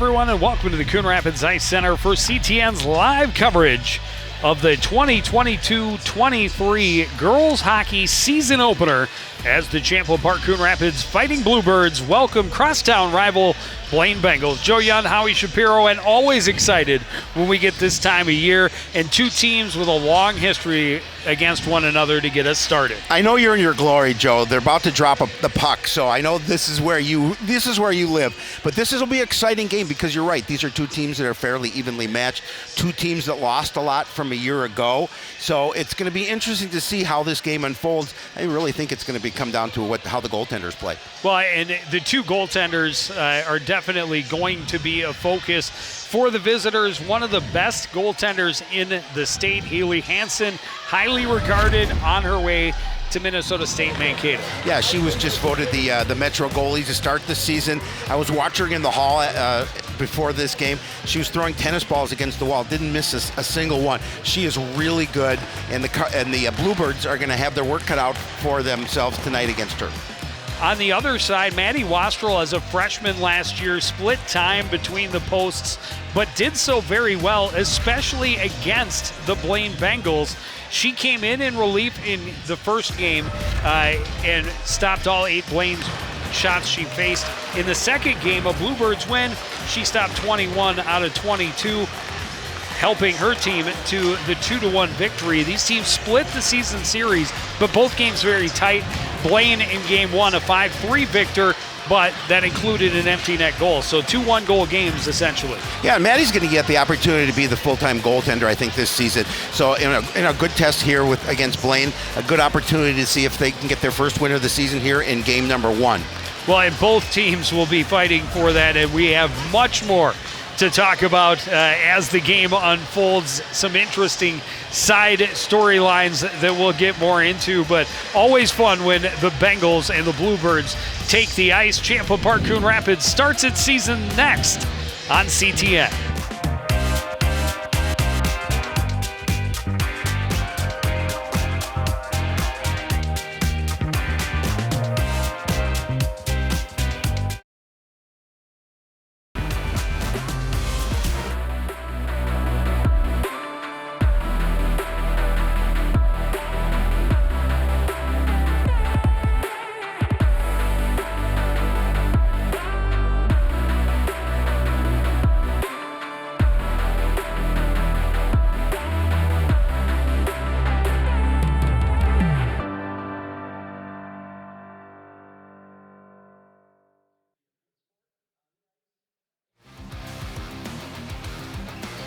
everyone, and welcome to the Coon Rapids Ice Center for CTN's live coverage of the 2022-23 Girls Hockey Season Opener as the Champlin Park Coon Rapids Fighting Bluebirds welcome crosstown rival Blaine Bengals. Joe Young, Howie Shapiro, and always excited when we get this time of year and two teams with a long history against one another to get us started. I know you're in your glory, Joe. They're about to drop the puck, so I know this is where you live. But this will be an exciting game because you're right. These are two teams that are fairly evenly matched. Two teams that lost a lot from a year ago. So it's going to be interesting to see how this game unfolds. I really think it's going to come down to how the goaltenders play. Well, and the two goaltenders are definitely going to be a focus for the visitors. One of the best goaltenders in the state, Haley Hansen, highly regarded on her way to Minnesota State Mankato. Yeah, she was just voted the Metro goalie to start the season. I was watching her in the hall before this game. She was throwing tennis balls against the wall, didn't miss a single one. She is really good, and the Bluebirds are going to have their work cut out for themselves tonight against her. On the other side, Maddie Wastrel, as a freshman last year, split time between the posts, but did so very well, especially against the Blaine Bengals. She came in relief in the first game and stopped all 8 Blaine shots she faced. In the second game, a Bluebirds win, she stopped 21 out of 22, helping her team to the 2-1 victory. These teams split the season series, but both games very tight. Blaine in game 1, a 5-3 victor, but that included an empty net goal. So 2 one-goal games, essentially. Yeah, Maddie's going to get the opportunity to be the full-time goaltender, I think, this season. So in a good test here against Blaine, a good opportunity to see if they can get their first win of the season here in game number 1. Well, and both teams will be fighting for that, and we have much more to talk about as the game unfolds. Some interesting side storylines that we'll get more into, but always fun when the Bengals and the Bluebirds take the ice. Champlin Park Coon Rapids starts its season next on CTN.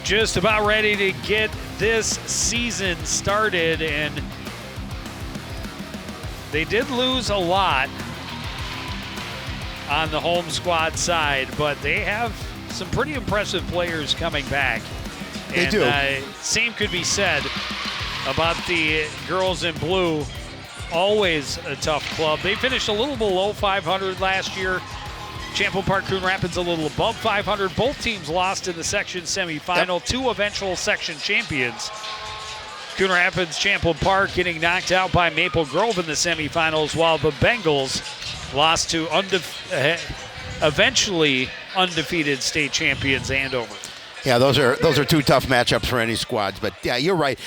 Just about ready to get this season started, and they did lose a lot on the home squad side, but they have some pretty impressive players coming back. They do. Same could be said about the girls in blue. Always a tough club. They finished a little below 500 last year. Champlin Park Coon Rapids a little above 500. Both teams lost in the section semifinal. Yep. 2 eventual section champions. Coon Rapids, Champlin Park getting knocked out by Maple Grove in the semifinals, while the Bengals lost to eventually undefeated state champions Andover. Yeah, those are 2 tough matchups for any squads. But yeah, you're right.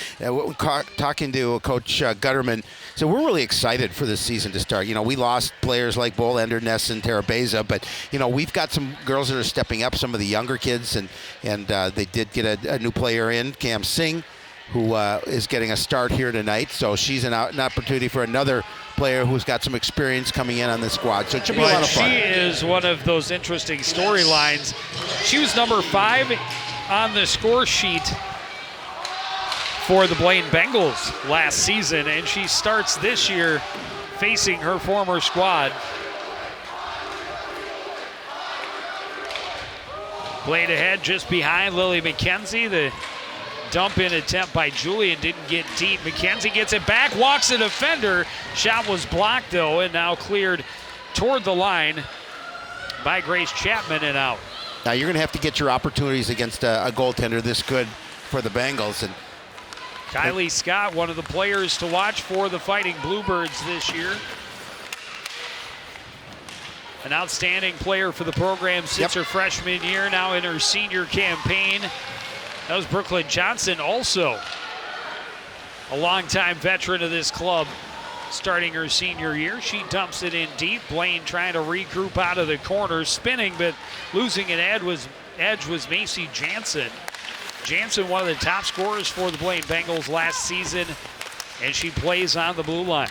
Talking to Coach Gutterman, so we're really excited for this season to start. You know, we lost players like Bolender, Ness, and Terabeza, but you know, we've got some girls that are stepping up. Some of the younger kids, and they did get a new player in, Cam Singh, who is getting a start here tonight. So she's an opportunity for another player who's got some experience coming in on the squad. So it should be a lot of fun. She is one of those interesting storylines. She was number 5 on the score sheet for the Blaine Bengals last season, and she starts this year facing her former squad. Played ahead just behind Lily McKenzie. The dump-in attempt by Julian didn't get deep. McKenzie gets it back, walks a defender. Shot was blocked, though, and now cleared toward the line by Grace Chapman and out. Now you're going to have to get your opportunities against a goaltender this good for the Bengals. And Kylie Scott, one of the players to watch for the Fighting Bluebirds this year. an outstanding player for the program since her freshman year, now in her senior campaign. That was Brooklyn Johnson, also a longtime veteran of this club, starting her senior year. She dumps it in deep. Blaine trying to regroup out of the corner, spinning, but losing an edge was Macy Jansen. Jansen, one of the top scorers for the Blaine Bengals last season, and she plays on the blue line.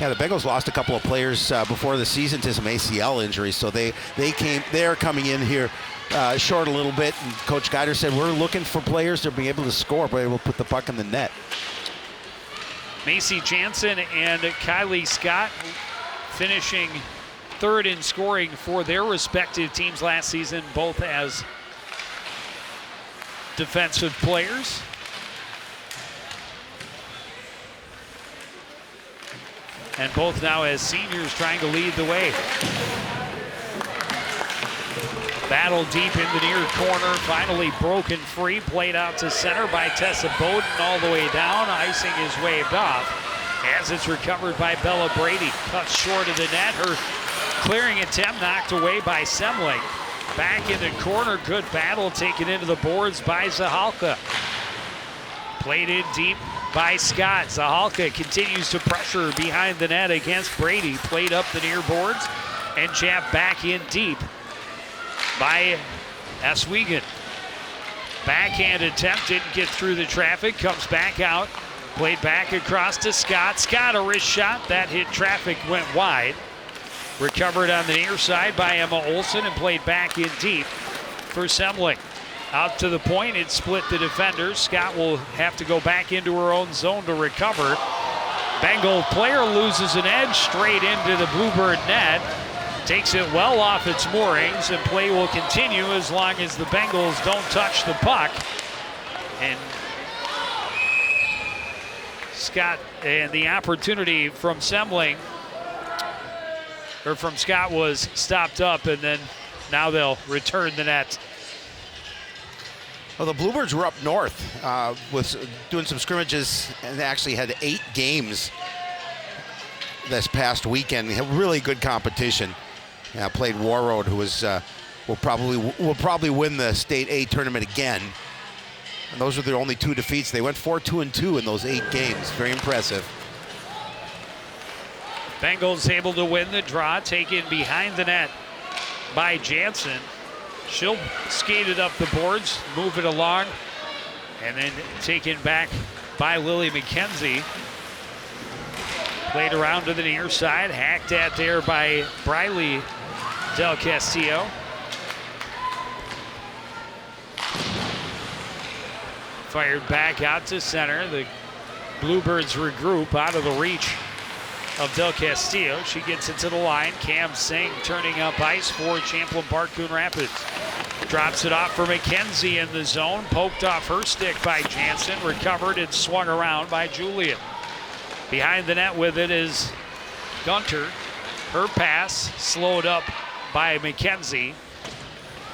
Yeah, the Bengals lost a couple of players before the season to some ACL injuries, so they're coming in here short a little bit. And Coach Guider said, we're looking for players to be able to score, but able to put the puck in the net. Macy Jansen and Kylie Scott finishing third in scoring for their respective teams last season, both as defensive players. And both now as seniors trying to lead the way. Battle deep in the near corner, finally broken free, played out to center by Tessa Bowden all the way down. Icing is waved off as it's recovered by Bella Brady. Cuts short of the net, her clearing attempt knocked away by Semling. Back in the corner, good battle taken into the boards by Zahalka. Played in deep by Scott. Zahalka continues to pressure behind the net against Brady. Played up the near boards and jabbed back in deep by Aswegan. Backhand attempt, didn't get through the traffic, comes back out. Played back across to Scott. Scott, a wrist shot, that hit traffic, went wide. Recovered on the near side by Emma Olson and played back in deep for Semling. Out to the point, it split the defenders. Scott will have to go back into her own zone to recover. Bengal player loses an edge straight into the Bluebird net. Takes it well off its moorings, and play will continue as long as the Bengals don't touch the puck. And Scott, and the opportunity from Semling, or from Scott, was stopped up, and then now they'll return the net. Well, the Bluebirds were up north with doing some scrimmages and actually had 8 games this past weekend. They had really good competition. Played Warroad, who was will probably win the State A tournament again. And those were their only 2 defeats. They went 4-2-2 in those 8 games. Very impressive. Bengals able to win the draw, taken behind the net by Jansen. She'll skate it up the boards, move it along, and then taken back by Lily McKenzie. Played around to the near side, hacked at there by Briley Del Castillo. Fired back out to center. The Bluebirds regroup out of the reach of Del Castillo. She gets it to the line. Cam Singh turning up ice for Champlain Park Coon Rapids. Drops it off for McKenzie in the zone. Poked off her stick by Jansen. Recovered and swung around by Julia. Behind the net with it is Gunter. Her pass slowed up by McKenzie.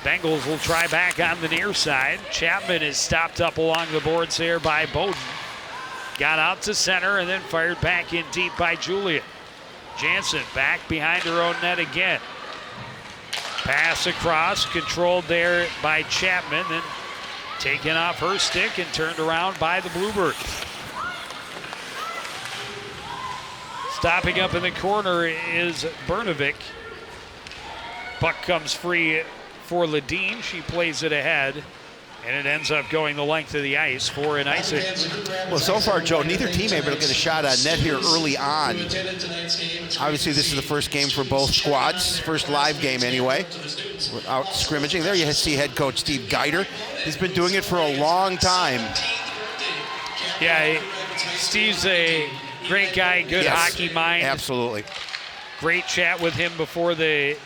Bengals will try back on the near side. Chapman is stopped up along the boards there by Bowden. Got out to center and then fired back in deep by Julia. Jansen back behind her own net again. Pass across, controlled there by Chapman, then taken off her stick and turned around by the Bluebirds. Stopping up in the corner is Bernovic. Puck comes free for Ledeen. She plays it ahead, and it ends up going the length of the ice for an icing. Well, so far, Joe, neither team able to get a shot on net here early on. Obviously, this is the first game for both squads, first live game anyway, without scrimmaging. There you see head coach Steve Guider. He's been doing it for a long time. Yeah, Steve's a great guy, good hockey mind. Absolutely. Great chat with him before the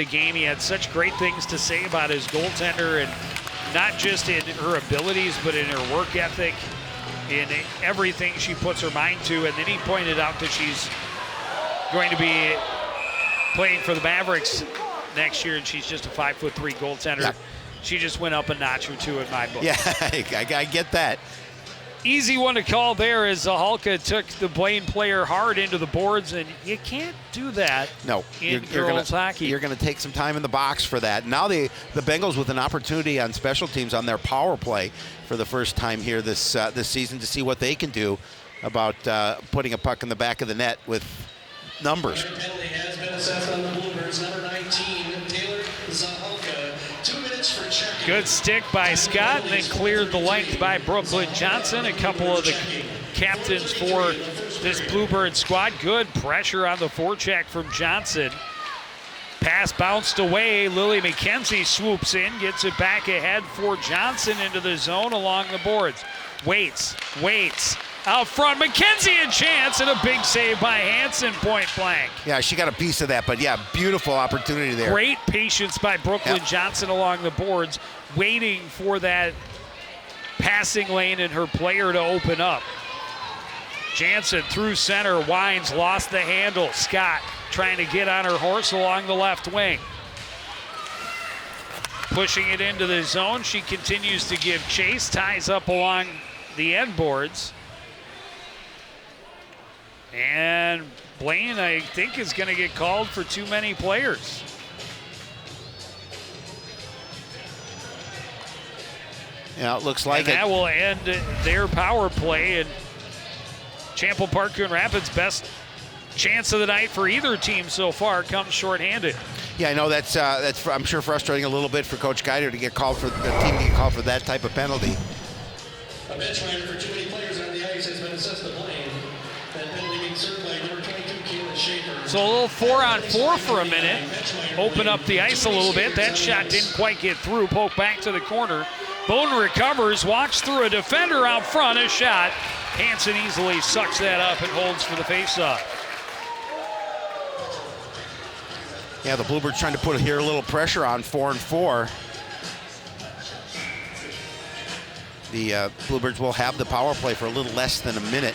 game. He had such great things to say about his goaltender, and not just in her abilities, but in her work ethic, in everything she puts her mind to. And then he pointed out that she's going to be playing for the Mavericks next year, and she's just a 5'3" goaltender. Yep. She just went up a notch or two in my book. Yeah, I get that. Easy one to call there as Zahalka took the Blaine player hard into the boards, and you can't do that in girls hockey. You're going to take some time in the box for that. Now the Bengals with an opportunity on special teams on their power play for the first time here this season to see what they can do about putting a puck in the back of the net with numbers. Penalty has been assessed on the Bluebirds. Number 19, Taylor Zahalka. 2 minutes for checking. Good stick by Scott, and then cleared the length by Brooklyn Johnson. A couple of the captains for this Bluebird squad. Good pressure on the forecheck from Johnson. Pass bounced away. Lily McKenzie swoops in, gets it back ahead for Johnson into the zone along the boards. Waits. Out front, McKenzie a chance, and a big save by Hansen, point blank. Yeah, she got a piece of that, but yeah, beautiful opportunity there. Great patience by Brooklyn Johnson along the boards, waiting for that passing lane and her player to open up. Jansen through center, winds, lost the handle. Scott trying to get on her horse along the left wing. Pushing it into the zone, she continues to give chase, ties up along the end boards. And Blaine, I think, is going to get called for too many players. Yeah, it looks like that will end their power play. And Chample Park Coon Rapids' best chance of the night for either team so far comes shorthanded. Yeah, I know that's I'm sure frustrating a little bit for Coach Geider to get called for the team to get called for that type of penalty. A bench liner for too many players on the ice has been assessed to Blaine. That penalty being served by number 22, Caitlin Schaefer. So a little 4-on-4 for a minute. Open up the ice a little bit. That shot didn't quite get through. Poke back to the corner. Bowden recovers, walks through a defender out front. A shot. Hansen easily sucks that up and holds for the faceoff. Yeah, the Bluebirds trying to put here a little pressure on 4-and-4. The Bluebirds will have the power play for a little less than a minute.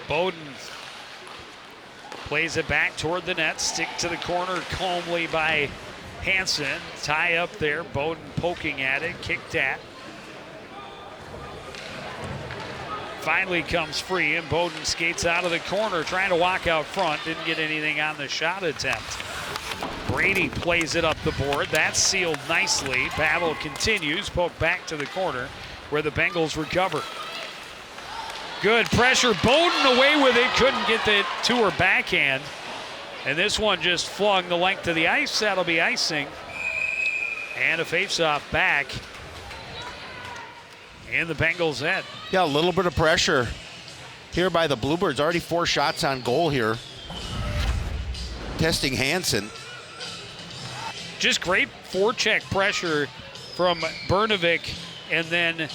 Bowden plays it back toward the net. Stick to the corner calmly by Hansen. Tie up there. Bowden poking at it. Kicked at. Finally comes free, and Bowden skates out of the corner, trying to walk out front. Didn't get anything on the shot attempt. Brady plays it up the board. That's sealed nicely. Battle continues. Poke back to the corner where the Bengals recover. Good pressure. Bowden away with it. Couldn't get it to her backhand. And this one just flung the length of the ice. That'll be icing. And a faceoff back in the Bengals' end. Yeah, a little bit of pressure here by the Bluebirds. Already 4 shots on goal here. Testing Hansen. Just great forecheck pressure from Bernovic, and then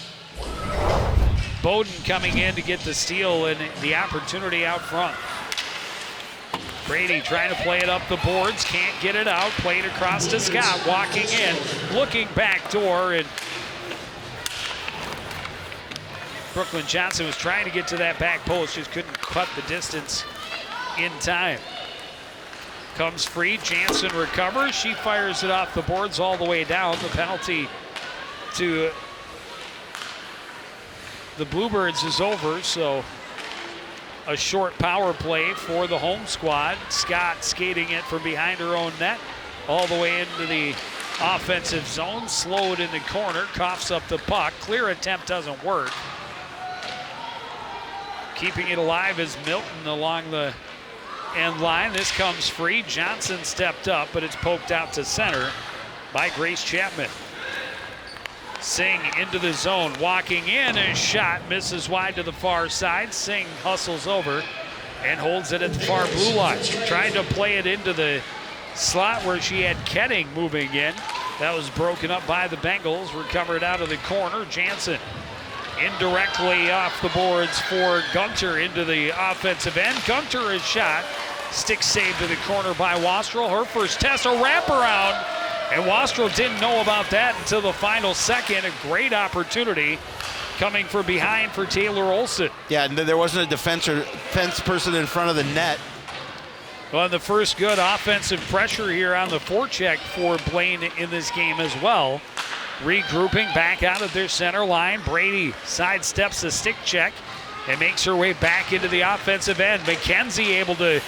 Bowden coming in to get the steal and the opportunity out front. Brady trying to play it up the boards, can't get it out. Played across to Scott, walking in, looking back door, and Brooklyn Johnson was trying to get to that back post, just couldn't cut the distance in time. Comes free, Jansen recovers, she fires it off the boards all the way down. The penalty to the Bluebirds is over, so a short power play for the home squad. Scott skating it from behind her own net all the way into the offensive zone. Slowed in the corner, coughs up the puck. Clear attempt doesn't work. Keeping it alive is Milton along the end line. This comes free. Johnson stepped up, but it's poked out to center by Grace Chapman. Singh into the zone, walking in, a shot misses wide to the far side. Singh hustles over and holds it at the far blue line. Trying to play it into the slot where she had Ketting moving in. That was broken up by the Bengals. Recovered out of the corner. Jansen indirectly off the boards for Gunter into the offensive end. Gunter is shot. Stick save to the corner by Wastrel. Her first test, a wraparound. And Wastrel didn't know about that until the final second. A great opportunity coming from behind for Taylor Olson. Yeah, and there wasn't a defense person in front of the net. Well, the first good offensive pressure here on the forecheck for Blaine in this game as well. Regrouping back out of their center line. Brady sidesteps the stick check and makes her way back into the offensive end. McKenzie able to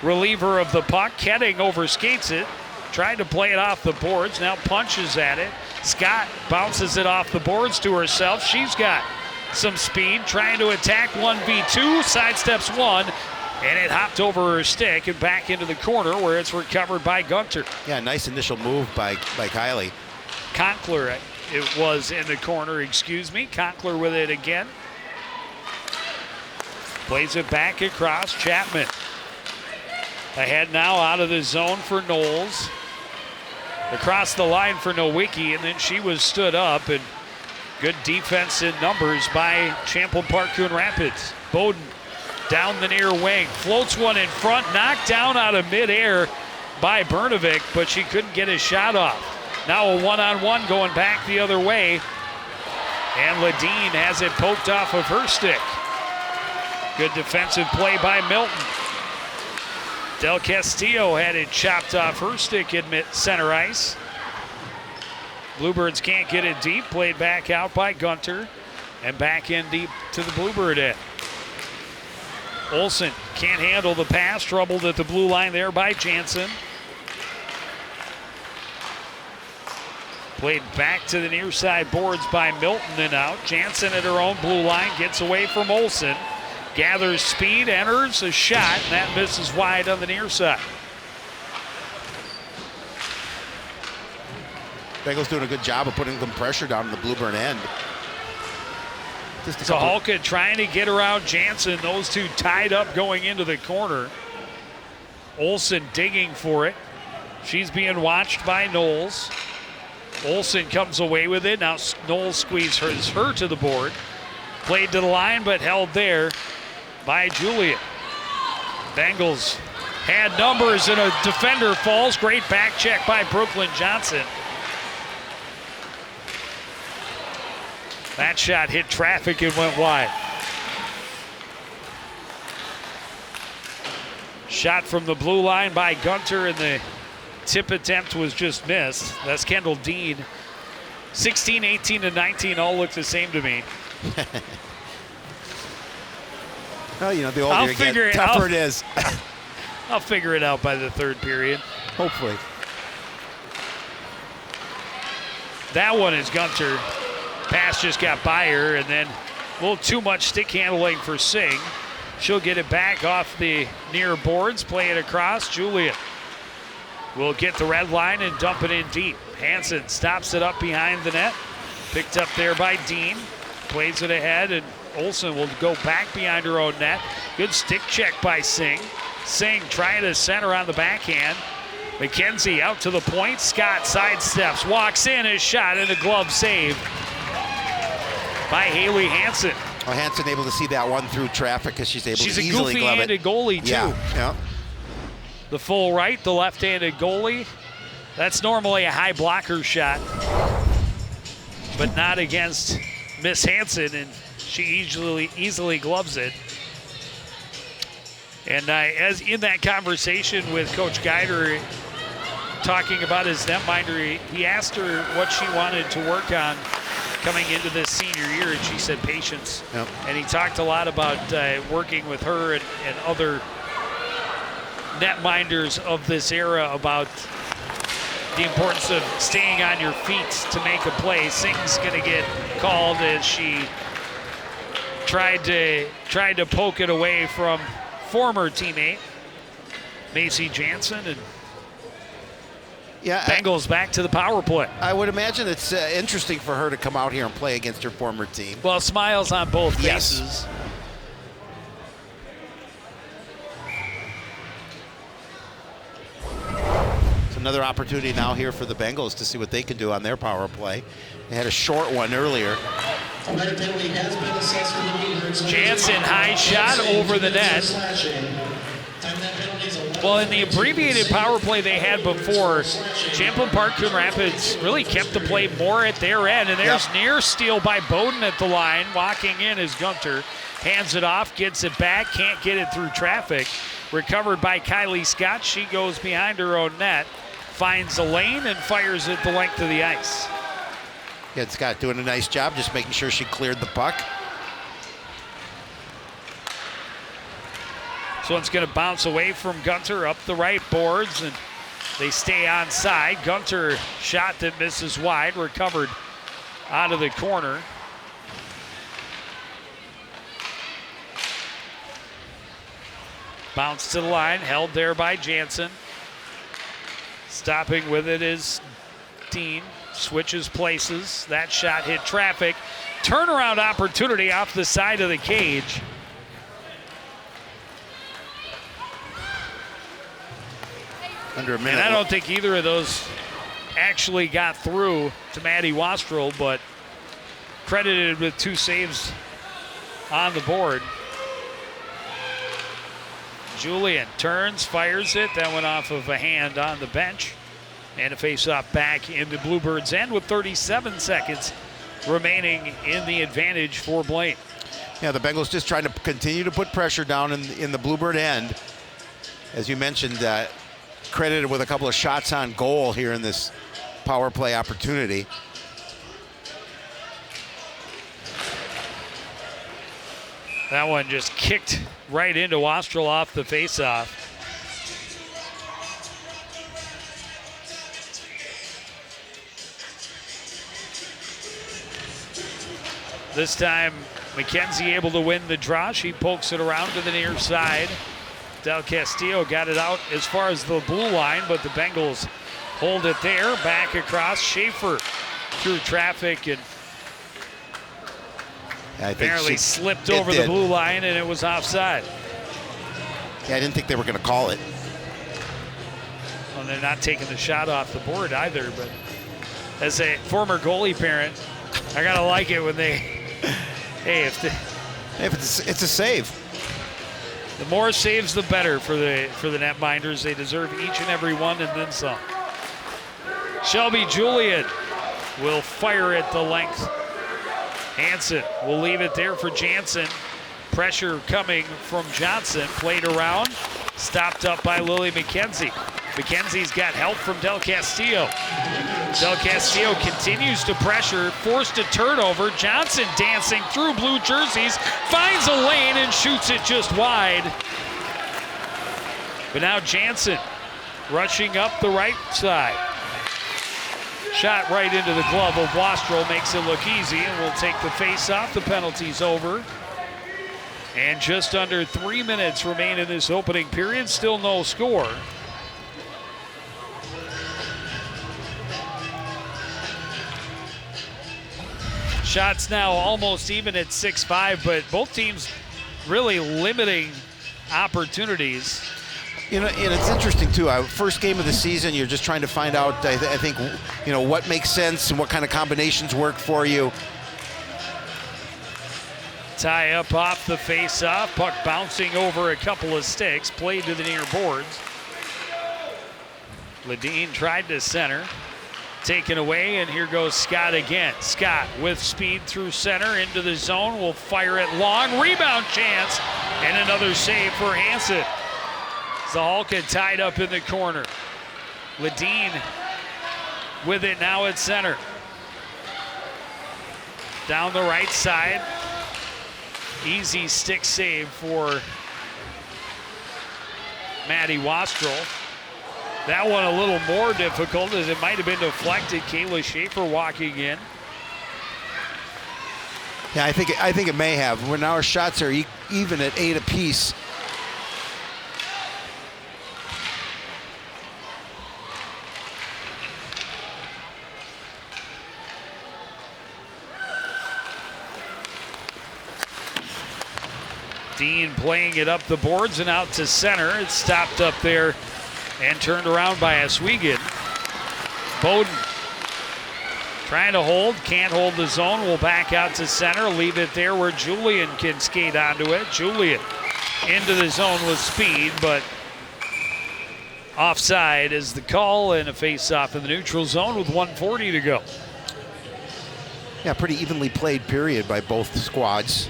relieve her of the puck. Ketting overskates it. Tried to play it off the boards. Now punches at it. Scott bounces it off the boards to herself. She's got some speed. Trying to attack 1v2. Sidesteps one. And it hopped over her stick and back into the corner where it's recovered by Gunter. Yeah, nice initial move by Kylie. Conkler, it was in the corner, excuse me. Conkler with it again. Plays it back across. Chapman ahead now out of the zone for Knowles. Across the line for Nowicki, and then she was stood up, and good defense in numbers by Champlain Park Coon Rapids. Bowden down the near wing, floats one in front, knocked down out of midair by Bernovic, but she couldn't get a shot off. Now a one-on-one going back the other way, and Ledeen has it poked off of her stick. Good defensive play by Milton. Del Castillo had it chopped off her stick in center ice. Bluebirds can't get it deep, played back out by Gunter, and back in deep to the Bluebird end. Olsen can't handle the pass, troubled at the blue line there by Jansen. Played back to the near side boards by Milton and out. Jansen at her own blue line, gets away from Olsen. Gathers speed, enters a shot, and that misses wide on the near side. Bengals doing a good job of putting some pressure down in the Bluebird end. Zahalka trying to get around Jansen. Those two tied up going into the corner. Olsen digging for it. She's being watched by Knowles. Olsen comes away with it. Now Knowles squeezes her to the board. Played to the line, but held there by Juliet. Bengals had numbers, and a defender falls. Great back check by Brooklyn Johnson. That shot hit traffic and went wide. Shot from the blue line by Gunter, and the tip attempt was just missed. That's Kendall Dean. 16, 18, and 19 all look the same to me. Well, you know, the older you get, the tougher it is. I'll figure it out by the third period. Hopefully. That one is Gunter. Pass just got by her, and then a little too much stick handling for Singh. She'll get it back off the near boards, play it across. Juliet will get the red line and dump it in deep. Hansen stops it up behind the net. Picked up there by Dean. Plays it ahead, and Olsen will go back behind her own net. Good stick check by Singh. Singh trying to center on the backhand. McKenzie out to the point. Scott sidesteps, walks in, his shot, and a glove save by Haley Hansen. Oh, Hansen able to see that one through traffic because she's able to easily glove it. She's a goofy-handed goalie, too. Yeah. The full right, the left-handed goalie. That's normally a high blocker shot, but not against Miss Hansen, and she easily gloves it. And as in that conversation with Coach Geider, talking about his netminder, he asked her what she wanted to work on coming into this senior year, and she said patience. Yep. And he talked a lot about working with her and other netminders of this era about the importance of staying on your feet to make a play. Singh's going to get called as she tried to poke it away from former teammate Macy Jansen, and Bengals back to the power play. I would imagine it's interesting for her to come out here and play against her former team. Well, smiles on both faces. Yes. It's another opportunity now here for the Bengals to see what they can do on their power play. They had a short one earlier. Jansen, high shot over the net. Well, in the abbreviated power play they had before, Champlain Park Coon Rapids really kept the play more at their end. And there's near steal by Bowden at the line. Walking in is Gunter. Hands it off, gets it back, can't get it through traffic. Recovered by Kylie Scott. She goes behind her own net, finds a lane, and fires it the length of the ice. Yeah, Scott doing a nice job just making sure she cleared the puck. So it's going to bounce away from Gunter up the right boards, and they stay onside. Gunter shot that misses wide, recovered out of the corner. Bounce to the line, held there by Jansen. Stopping with it is Dean. Switches places. That shot hit traffic. Turnaround opportunity off the side of the cage. Under a minute. And I don't think either of those actually got through to Maddie Wastrel, but credited with 2 saves on the board. Julian turns, fires it. That went off of a hand on the bench. And a face-off back into Bluebirds' end with 37 seconds remaining in the advantage for Blaine. Yeah, the Bengals just trying to continue to put pressure down in the Bluebird end. As you mentioned, credited with a couple of shots on goal here in this power play opportunity. That one just kicked right into Wastrel off the faceoff. This time, McKenzie able to win the draw. She pokes it around to the near side. Del Castillo got it out as far as the blue line, but the Bengals hold it there. Back across, Schaefer through traffic and apparently slipped over the blue line, and it was offside. Yeah, I didn't think they were going to call it. Well, they're not taking the shot off the board either, but as a former goalie parent, I got to like it when they, hey, if it's a save. The more saves, the better for the netminders. They deserve each and every one and then some. Shelby Julian will fire it the length. Hansen will leave it there for Jansen. Pressure coming from Johnson. Played around. Stopped up by Lily McKenzie. McKenzie's got help from Del Castillo. Del Castillo continues to pressure. Forced a turnover. Johnson dancing through blue jerseys. Finds a lane and shoots it just wide. But now Jansen rushing up the right side. Shot right into the glove of Wastrel, makes it look easy, and will take the face off. The penalty's over. And just under 3 minutes remain in this opening period. Still no score. Shots now almost even at 6-5, but both teams really limiting opportunities. You know, and it's interesting too. First game of the season, you're just trying to find out, I think, you know, what makes sense and what kind of combinations work for you. Tie up off the face-off. Puck bouncing over a couple of sticks. Played to the near boards. Ledeen tried to center. Taken away, and here goes Scott again. Scott with speed through center into the zone. Will fire it long. Rebound chance. And another save for Hansen. Zahalka tied up in the corner. Ledeen with it now at center. Down the right side. Easy stick save for Maddie Wastrel. That one a little more difficult as it might have been deflected. Kayla Schaefer walking in. Yeah, I think it may have. When our shots are even at 8 apiece. Dean playing it up the boards and out to center. It's stopped up there and turned around by Oswego. Bowden trying to hold, can't hold the zone. Will back out to center, leave it there where Julian can skate onto it. Julian into the zone with speed, but offside is the call, and a face-off in the neutral zone with 1:40 to go. Yeah, pretty evenly played period by both squads.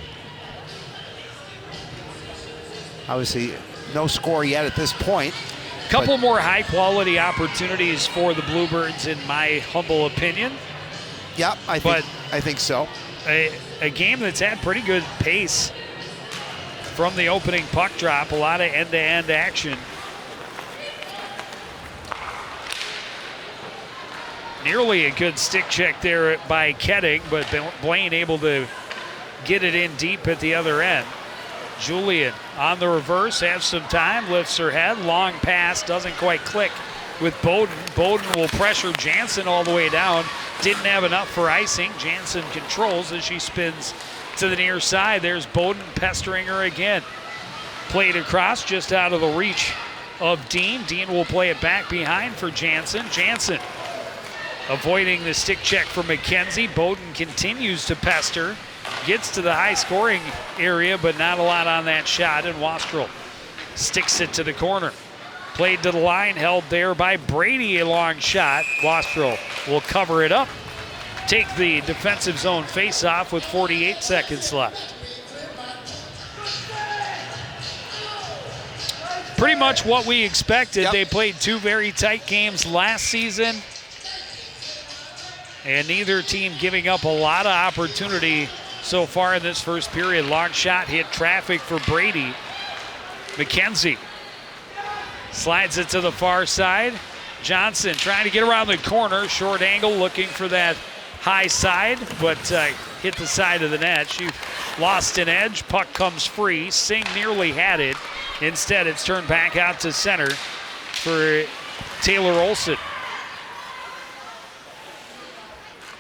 Obviously, no score yet at this point. Couple more high-quality opportunities for the Bluebirds, in my humble opinion. Yep, I think so. A game that's had pretty good pace from the opening puck drop. A lot of end-to-end action. Nearly a good stick check there by Ketting, but Blaine able to get it in deep at the other end. Julian on the reverse, has some time, lifts her head, long pass, doesn't quite click with Bowden. Bowden will pressure Jansen all the way down. Didn't have enough for icing. Jansen controls as she spins to the near side. There's Bowden pestering her again. Played across, just out of the reach of Dean. Dean will play it back behind for Jansen. Jansen avoiding the stick check from McKenzie. Bowden continues to pester. Gets to the high scoring area, but not a lot on that shot, and Wastrel sticks it to the corner. Played to the line, held there by Brady, a long shot. Wastrel will cover it up, take the defensive zone face-off with 48 seconds left. Pretty much what we expected. Yep. They played two very tight games last season, and neither team giving up a lot of opportunity so far in this first period. Long shot hit traffic for Brady. McKenzie slides it to the far side. Johnson trying to get around the corner. Short angle looking for that high side, but hit the side of the net. She lost an edge. Puck comes free. Singh nearly had it. Instead, it's turned back out to center for Taylor Olson.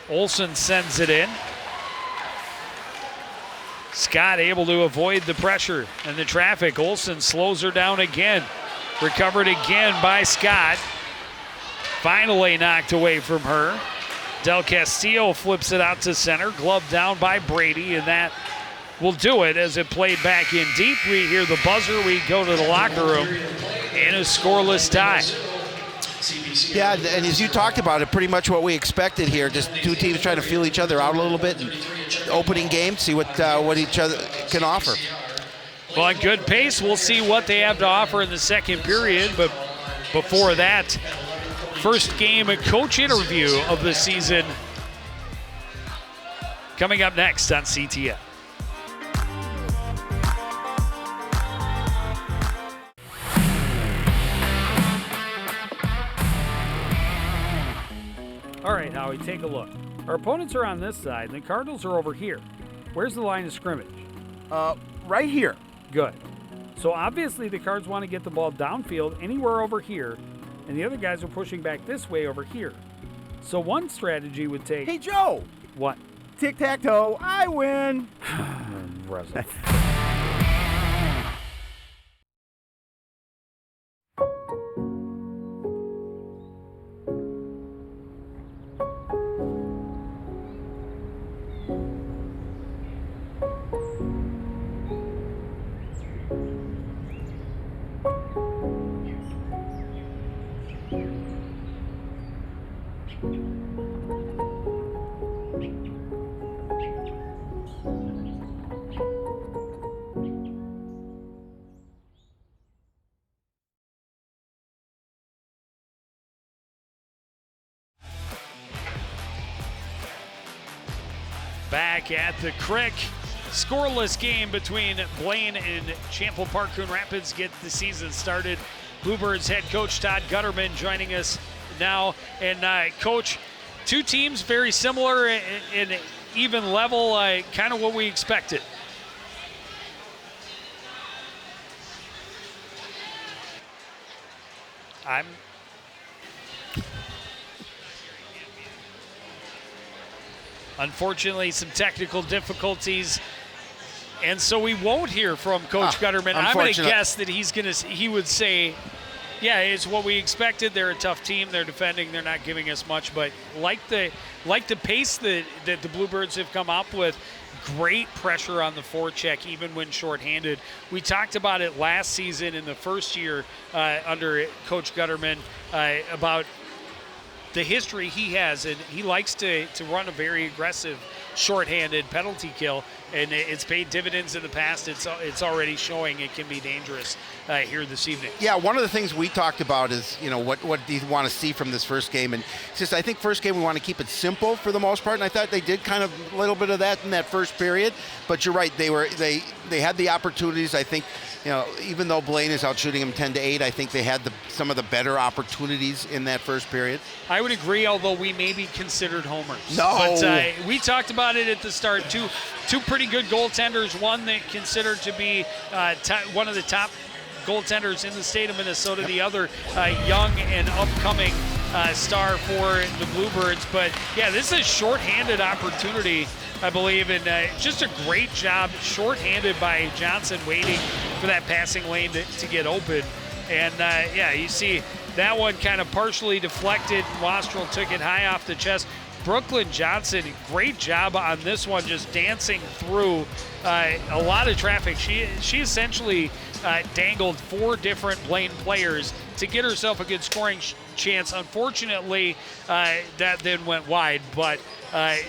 Olson sends it in. Scott able to avoid the pressure and the traffic. Olson slows her down again. Recovered again by Scott. Finally knocked away from her. Del Castillo flips it out to center. Glove down by Brady, and that will do it as it played back in deep. We hear the buzzer. We go to the locker room in a scoreless tie. Yeah, and as you talked about it, pretty much what we expected here. Just two teams trying to feel each other out a little bit. And opening game, see what each other can offer. Well, on good pace, we'll see what they have to offer in the second period. But before that, first game coach interview of the season coming up next on CTF. All right, Howie, take a look. Our opponents are on this side, and the Cardinals are over here. Where's the line of scrimmage? Right here. Good. So obviously the Cards want to get the ball downfield anywhere over here, and the other guys are pushing back this way over here. So one strategy would take... Hey, Joe. What? Tic-tac-toe. I win. Impressive. Back at the Crick. Scoreless game between Blaine and Champlain Park. Coon Rapids get the season started. Bluebirds head coach Todd Gutterman joining us now. And coach, two teams very similar in even level, kind of what we expected. Unfortunately, some technical difficulties, and so we won't hear from Coach Gutterman. I'm going to guess that he would say, yeah, it's what we expected. They're a tough team. They're defending. They're not giving us much, but like the pace that the Bluebirds have come up with, great pressure on the forecheck, even when shorthanded. We talked about it last season in the first year under Coach Gutterman about the history he has, and he likes to run a very aggressive shorthanded penalty kill, and it's paid dividends in the past. It's already showing it can be dangerous here this evening. Yeah, one of the things we talked about is, what do you want to see from this first game? And it's just, I think first game we want to keep it simple for the most part, and I thought they did kind of a little bit of that in that first period. But you're right, they had the opportunities. I think, even though Blaine is out shooting them 10-8, I think they had some of the better opportunities in that first period. I would agree, although we may be considered homers. No. But we talked about it at the start. Two pretty good goaltenders, one that considered to be one of the top goaltenders in the state of Minnesota, the other young and upcoming star for the Bluebirds. But yeah, this is a shorthanded opportunity, I believe, and just a great job shorthanded by Johnson, waiting for that passing lane to get open. And you see that one kind of partially deflected. Wastrel took it high off the chest. Brooklyn Johnson, great job on this one, just dancing through a lot of traffic. She essentially dangled 4 different Blaine players to get herself a good scoring chance. Unfortunately, that then went wide, but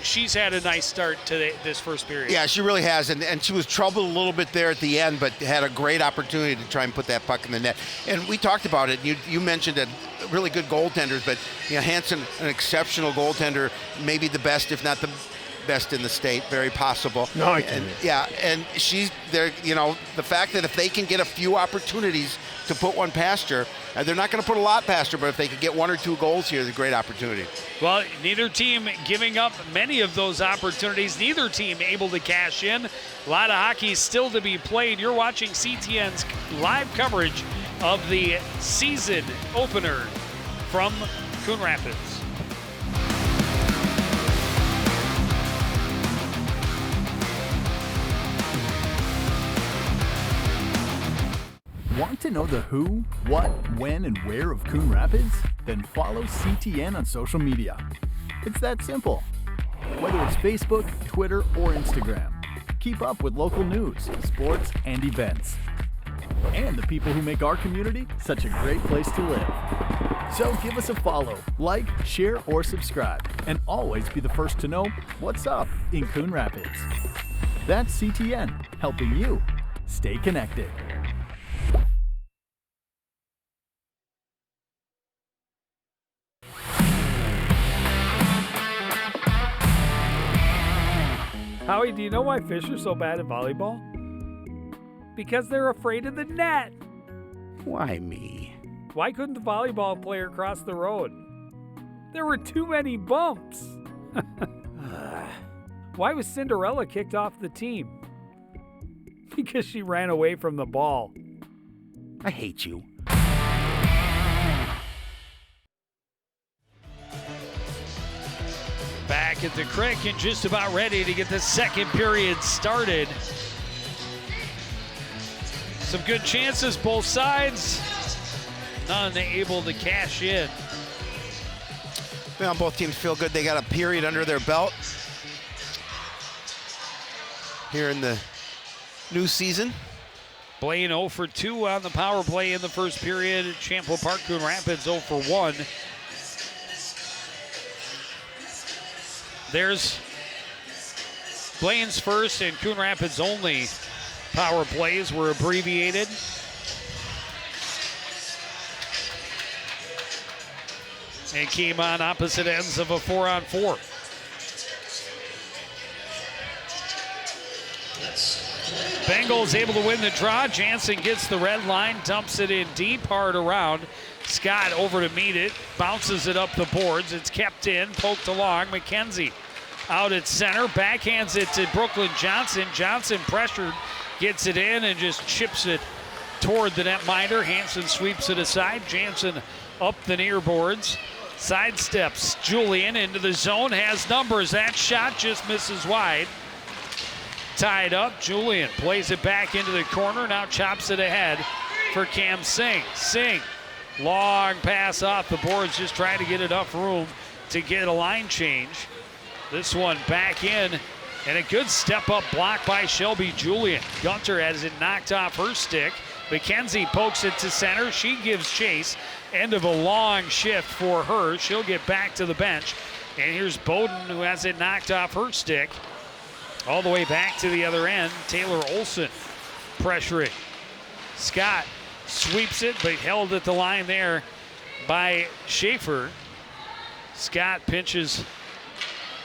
she's had a nice start to this first period. Yeah, she really has, and she was troubled a little bit there at the end, but had a great opportunity to try and put that puck in the net. And we talked about it. You mentioned that really good goaltenders, but Hansen, an exceptional goaltender, maybe the best, if not the best in the state, very possible. No, I can't. And she's there. The fact that if they can get a few opportunities to put one past her, they're not going to put a lot past her, but if they could get 1 or 2 goals here, it's a great opportunity. Well, neither team giving up many of those opportunities. Neither team able to cash in. A lot of hockey still to be played. You're watching CTN's live coverage of the season opener from Coon Rapids. Want to know the who, what, when, and where of Coon Rapids? Then follow CTN on social media. It's that simple. Whether it's Facebook, Twitter, or Instagram, keep up with local news, sports, and events. And the people who make our community such a great place to live. So give us a follow, like, share, or subscribe, and always be the first to know what's up in Coon Rapids. That's CTN, helping you stay connected. Howie, do you know why fish are so bad at volleyball? Because they're afraid of the net. Why me? Why couldn't the volleyball player cross the road? There were too many bumps. Why was Cinderella kicked off the team? Because she ran away from the ball. I hate you. Back at the creek and just about ready to get the second period started. Some good chances both sides. None able to cash in. Well, both teams feel good. They got a period under their belt here in the new season. Blaine 0 for 2 on the power play in the first period. Champlain Park Coon Rapids 0 for 1. There's Blaine's first and Coon Rapids' only power plays were abbreviated. And came on opposite ends of a 4-on-4. Bengals able to win the draw. Jansen gets the red line, dumps it in deep, hard around. Scott over to meet it, bounces it up the boards. It's kept in, poked along. McKenzie out at center, backhands it to Brooklyn Johnson. Johnson pressured, gets it in and just chips it toward the netminder. Hansen sweeps it aside. Jansen up the near boards. Sidesteps Julian into the zone, has numbers. That shot just misses wide. Tied up, Julian plays it back into the corner, now chops it ahead for Cam Singh. Singh, long pass off the boards, just trying to get enough room to get a line change. This one back in, and a good step-up block by Shelby Julian. Gunter has it knocked off her stick. McKenzie pokes it to center. She gives chase. end of a long shift for her. She'll get back to the bench. And here's Bowden, who has it knocked off her stick. All the way back to the other end. Taylor Olson pressuring. Scott sweeps it, but held at the line there by Schaefer. Scott pinches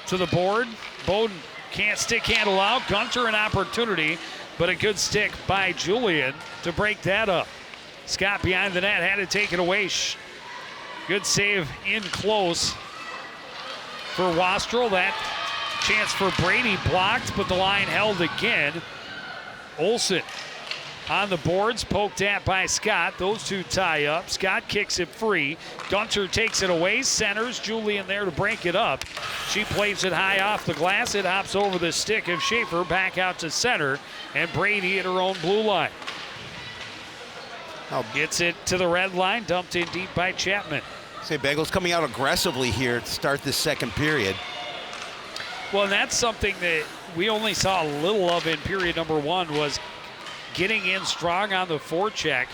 to the board. Bowden can't stick handle out. Gunter an opportunity, but a good stick by Julian to break that up. Scott behind the net, had to take it away. Good save in close for Wastrel. That chance for Brady blocked, but the line held again. Olsen on the boards, poked at by Scott. Those two tie up. Scott kicks it free. Gunter takes it away, centers. Julian there to break it up. She plays it high off the glass. It hops over the stick of Schaefer, back out to center, and Brady at her own blue line. Gets it to the red line, dumped in deep by Chapman. Say Bengals coming out aggressively here to start this second period. Well, and that's something that we only saw a little of in period number one, was getting in strong on the forecheck.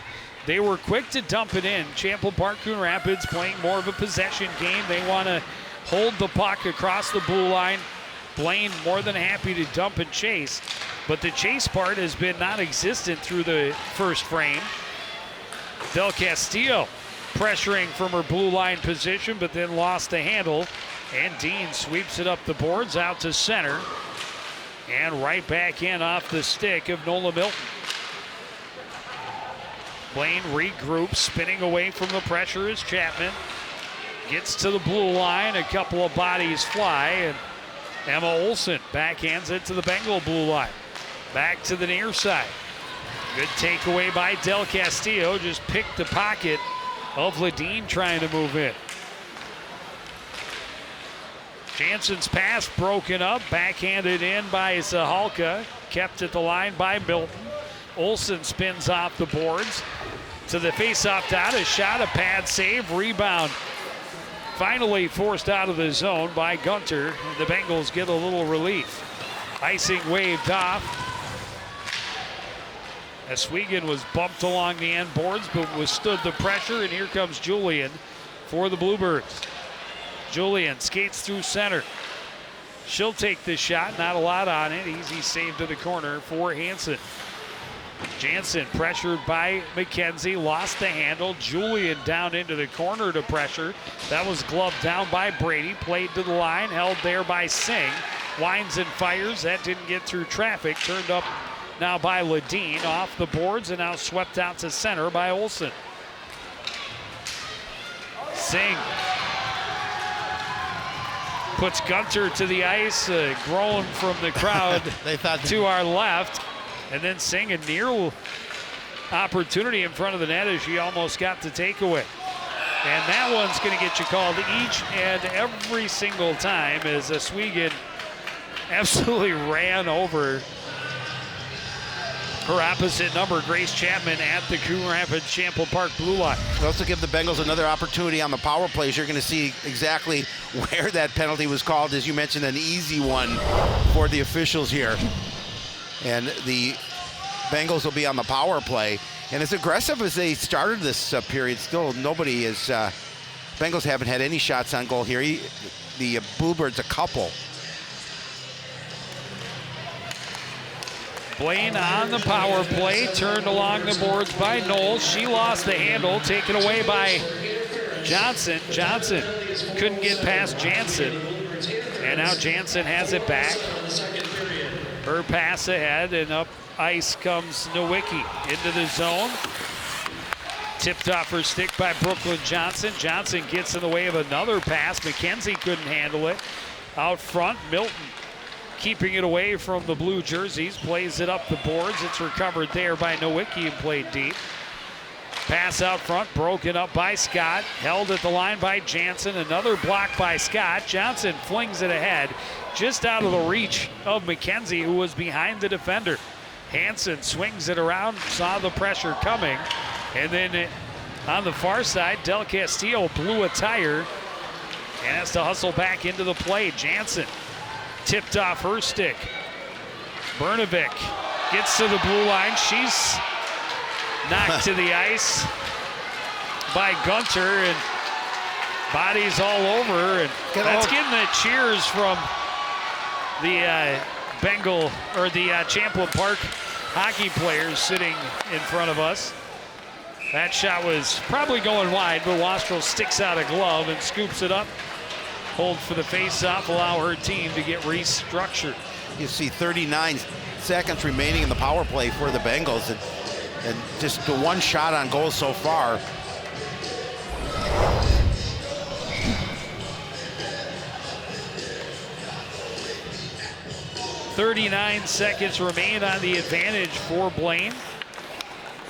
They were quick to dump it in. Champlain Park Coon Rapids playing more of a possession game. They want to hold the puck across the blue line. Blaine more than happy to dump and chase, but the chase part has been non-existent through the first frame. Del Castillo pressuring from her blue line position, but then lost the handle, and Dean sweeps it up the boards out to center and right back in off the stick of Nola Milton. Blaine regroups, spinning away from the pressure as Chapman gets to the blue line. A couple of bodies fly, and Emma Olsen backhands it to the Bengal blue line. Back to the near side. Good takeaway by Del Castillo. Just picked the pocket of Ledeen trying to move in. Jansen's pass broken up, backhanded in by Zahalka. Kept at the line by Milton. Olsen spins off the boards to the face-off dot. A shot, a pad save, rebound. Finally forced out of the zone by Gunter. The Bengals get a little relief. Icing waved off. Oswego was bumped along the end boards, but withstood the pressure, and here comes Julian for the Bluebirds. Julian skates through center. She'll take the shot, not a lot on it. Easy save to the corner for Hansen. Jansen pressured by McKenzie, lost the handle. Julian down into the corner to pressure. That was gloved down by Brady, played to the line, held there by Singh. Winds and fires, that didn't get through traffic. Turned up now by Ledeen, off the boards, and now swept out to center by Olsen. Singh puts Gunter to the ice, groan from the crowd They thought to our left. And then Singh, a near opportunity in front of the net as she almost got the takeaway. And that one's going to get you called each and every single time, as Oswego absolutely ran over her opposite number, Grace Chapman, at the Coon Rapids Champlain Park blue line. We also give the Bengals another opportunity on the power plays. You're going to see exactly where that penalty was called. As you mentioned, an easy one for the officials here. And the Bengals will be on the power play. And as aggressive as they started this period, still nobody is, Bengals haven't had any shots on goal here. The Bluebirds a couple. Blaine on the power play, turned along the boards by Knowles. She lost the handle, taken away by Johnson. Johnson couldn't get past Jansen. And now Jansen has it back. Her pass ahead, and up ice comes Nowicki into the zone. Tipped off her stick by Brooklyn Johnson. Johnson gets in the way of another pass. McKenzie couldn't handle it. Out front, Milton keeping it away from the blue jerseys. Plays it up the boards. It's recovered there by Nowicki and played deep. Pass out front, broken up by Scott. Held at the line by Jansen. Another block by Scott. Johnson flings it ahead, just out of the reach of McKenzie, who was behind the defender. Hansen swings it around, saw the pressure coming, and then on the far side, Del Castillo blew a tire and has to hustle back into the play. Jansen tipped off her stick. Bernovic gets to the blue line. She's knocked to the ice. by Gunter, and bodies all over. And that's getting the cheers from the the Champlain Park hockey players sitting in front of us. That shot was probably going wide, but Wastrel sticks out a glove and scoops it up. Hold for the face-off, allow her team to get restructured. You see 39 seconds remaining in the power play for the Bengals, and just the one shot on goal so far. .39 seconds remain on the advantage for Blaine.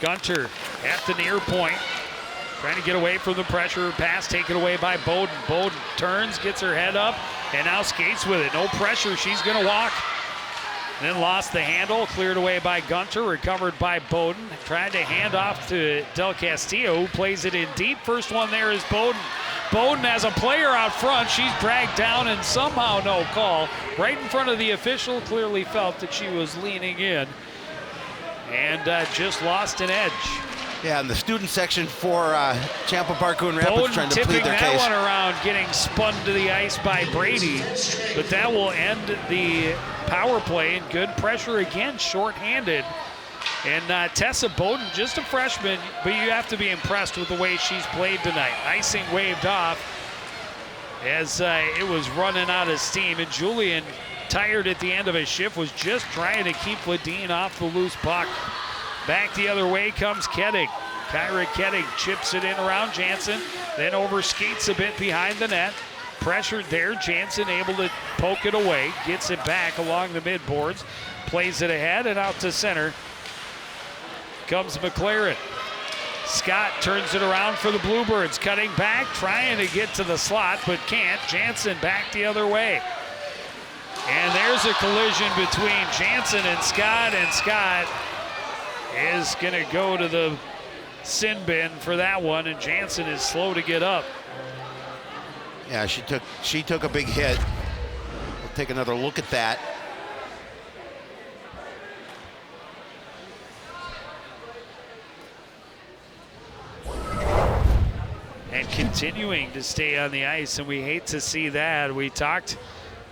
Gunter at the near point, trying to get away from the pressure. Pass taken away by Bowden. Bowden turns, gets her head up, and now skates with it. No pressure, she's gonna walk. Then lost the handle, cleared away by Gunter, recovered by Bowden. Tried to hand off to Del Castillo, who plays it in deep. First one there is Bowden. Bowden has a player out front. She's dragged down and somehow no call. Right in front of the official, clearly felt that she was leaning in and just lost an edge. Yeah, in the student section for Champlain Park Coon Rapids Bowden trying to tipping plead their that case. one around, getting spun to the ice by Brady, but that will end the power play, and good pressure again, shorthanded. And Tessa Bowden, just a freshman, but you have to be impressed with the way she's played tonight. Icing waved off as it was running out of steam, and Julian, tired at the end of his shift, was just trying to keep Ladine off the loose puck. Back the other way comes Kettig. Kyra Kettig chips it in around Jansen, then overskates a bit behind the net. Pressured there, Jansen able to poke it away, gets it back along the midboards, plays it ahead and out to center. Comes McLaren. Scott turns it around for the Bluebirds, cutting back, trying to get to the slot, but can't. Jansen back the other way. And there's a collision between Jansen and Scott is going to go to the sin bin for that one, and Jansen is slow to get up. Yeah, she took a big hit. We'll take another look at that. And continuing to stay on the ice, and we hate to see that. We talked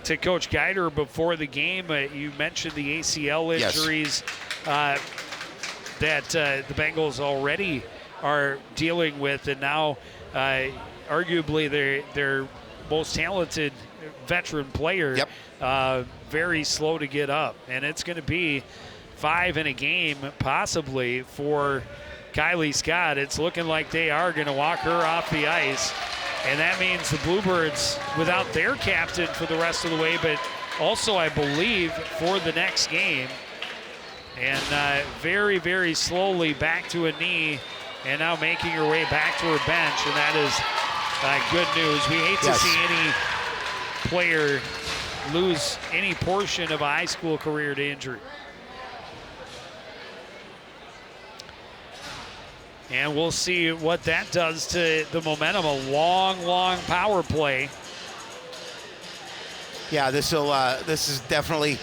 to Coach Geider before the game. You mentioned the ACL injuries that the Bengals already are dealing with, and now arguably their most talented veteran player, very slow to get up. And it's going to be 5 in a game possibly for Kylie Scott. It's looking like they are going to walk her off the ice, and that means the Bluebirds without their captain for the rest of the way, but also I believe for the next game. And very, very slowly back to a knee, and now making her way back to her bench, and that is good news. We hate to see any player lose any portion of a high school career to injury. And we'll see what that does to the momentum. A long, long power play. Yeah, this is definitely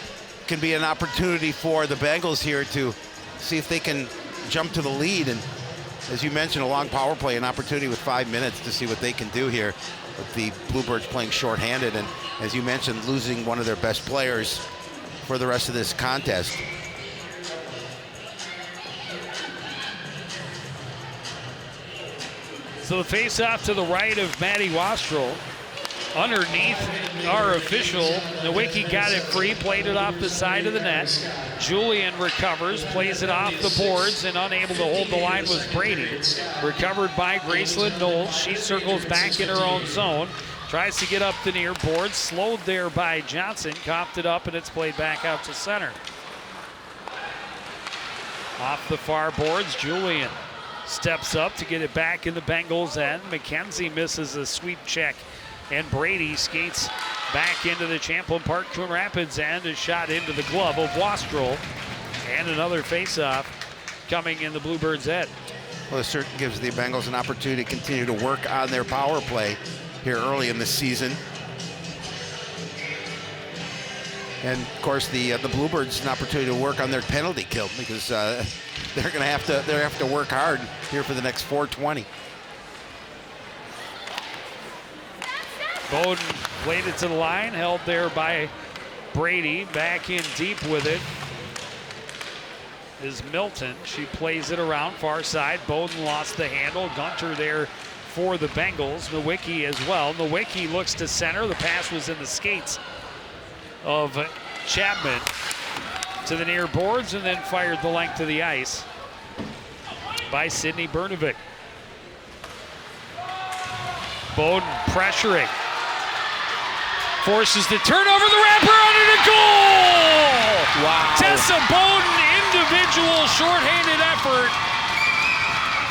can be an opportunity for the Bengals here to see if they can jump to the lead. And as you mentioned, a long power play, an opportunity with 5 minutes to see what they can do here with the Bluebirds playing shorthanded. And as you mentioned, losing one of their best players for the rest of this contest. So the face-off to the right of Maddie Wastrel. Underneath our official, Nowicki got it free, played it off the side of the net. Julian recovers, plays it off the boards, and unable to hold the line was Brady. Recovered by Graceland Knowles. She circles back in her own zone. Tries to get up the near boards, slowed there by Johnson, coughed it up, and it's played back out to center. Off the far boards, Julian steps up to get it back in the Bengals' end. McKenzie misses a sweep check, and Brady skates back into the Champlain Park Coon Rapids end. A shot into the glove of Wastrel, and another faceoff coming in the Bluebirds' end. Well, it certainly gives the Bengals an opportunity to continue to work on their power play here early in the season. And of course, the Bluebirds an opportunity to work on their penalty kill, because they're going to have to work hard here for the next 420. Bowden played it to the line, held there by Brady. Back in deep with it is Milton. She plays it around far side. Bowden lost the handle. Gunter there for the Bengals. Nowicki as well. Nowicki looks to center. The pass was in the skates of Chapman to the near boards and then fired the length of the ice by Sydney Bernovic. Bowden pressuring. Forces the turnover, the wrapper under the goal! Wow. Tessa Bowden, individual shorthanded effort.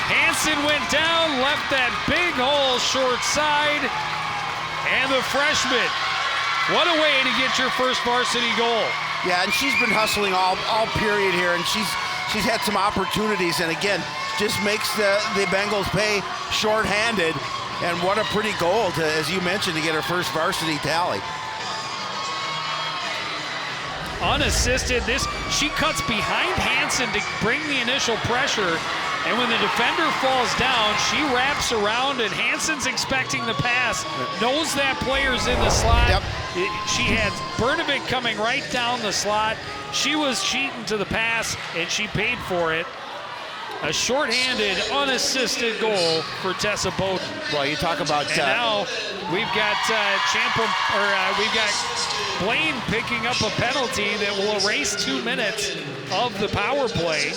Hansen went down, left that big hole short side. And the freshman, what a way to get your first varsity goal. Yeah, and she's been hustling all period here, and she's had some opportunities, and again, just makes the Bengals pay shorthanded. And what a pretty goal, as you mentioned, to get her first varsity tally. Unassisted, she cuts behind Hansen to bring the initial pressure, and when the defender falls down, she wraps around, and Hansen's expecting the pass, knows that player's in the slot. Yep. She had Bernovic coming right down the slot. She was cheating to the pass, and she paid for it. A shorthanded, unassisted goal for Tessa Bowden. Well, you talk about and now we've got we've got Blaine picking up a penalty that will erase 2 minutes of the power play.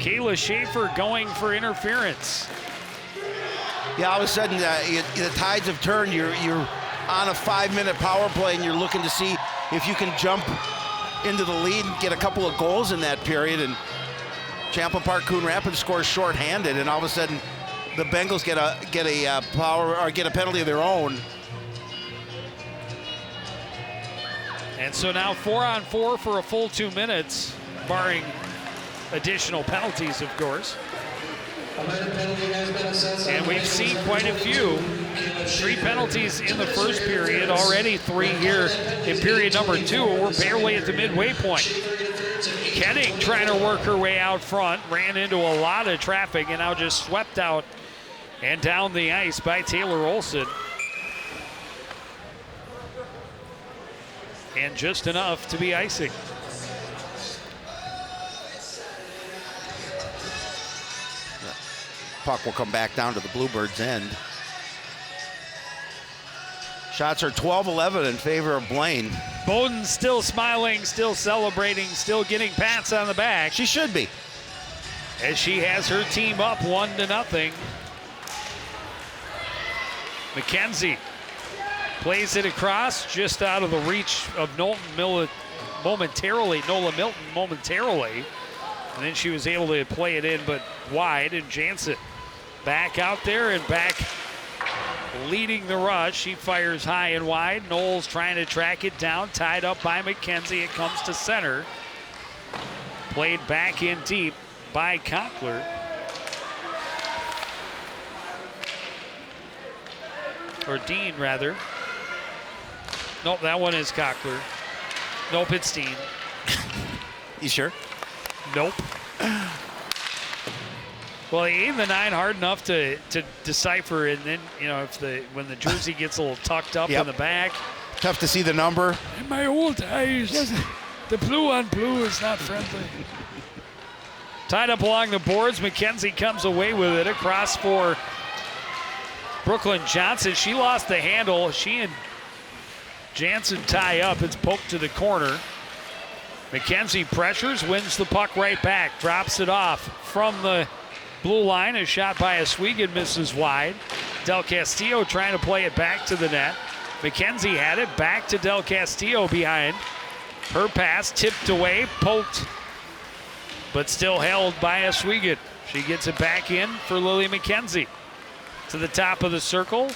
Kayla Schaefer going for interference. Yeah, all of a sudden the tides have turned. You're on a 5-minute power play, and you're looking to see if you can jump into the lead and get a couple of goals in that period. And Champlain Park Coon Rapids scores shorthanded, and all of a sudden the Bengals get a penalty of their own. And so now 4-on-4 for a full 2 minutes, barring additional penalties, of course. And we've seen quite a few. 3 penalties in the first period, already 3 here in period number 2. We're barely at the midway point. Kenning trying to work her way out front, ran into a lot of traffic and now just swept out and down the ice by Taylor Olson. And just enough to be icing. Puck will come back down to the Bluebirds' end. Shots are 12-11 in favor of Blaine. Bowden still smiling, still celebrating, still getting pats on the back. She should be. As she has her team up 1-0. McKenzie plays it across, just out of the reach of Nola Milton momentarily. And then she was able to play it in, but wide, and Jansen back out there and back leading the rush. She fires high and wide. Knowles trying to track it down, tied up by McKenzie. It comes to center. Played back in deep by Conkler. Or Dean, rather. Nope, that one is Conkler. Nope, it's Dean. You sure? Nope. Well, he aimed the 9 hard enough to decipher, and then, you know, when the jersey gets a little tucked up in the back. Tough to see the number. In my old eyes, the blue on blue is not friendly. Tied up along the boards, McKenzie comes away with it across for Brooklyn Johnson. She lost the handle. She and Jansen tie up. It's poked to the corner. McKenzie pressures, wins the puck right back, drops it off from the blue line. A shot by Oswego misses wide. Del Castillo trying to play it back to the net. McKenzie had it back to Del Castillo behind. Her pass tipped away, poked, but still held by Oswego. She gets it back in for Lily McKenzie. To the top of the circle.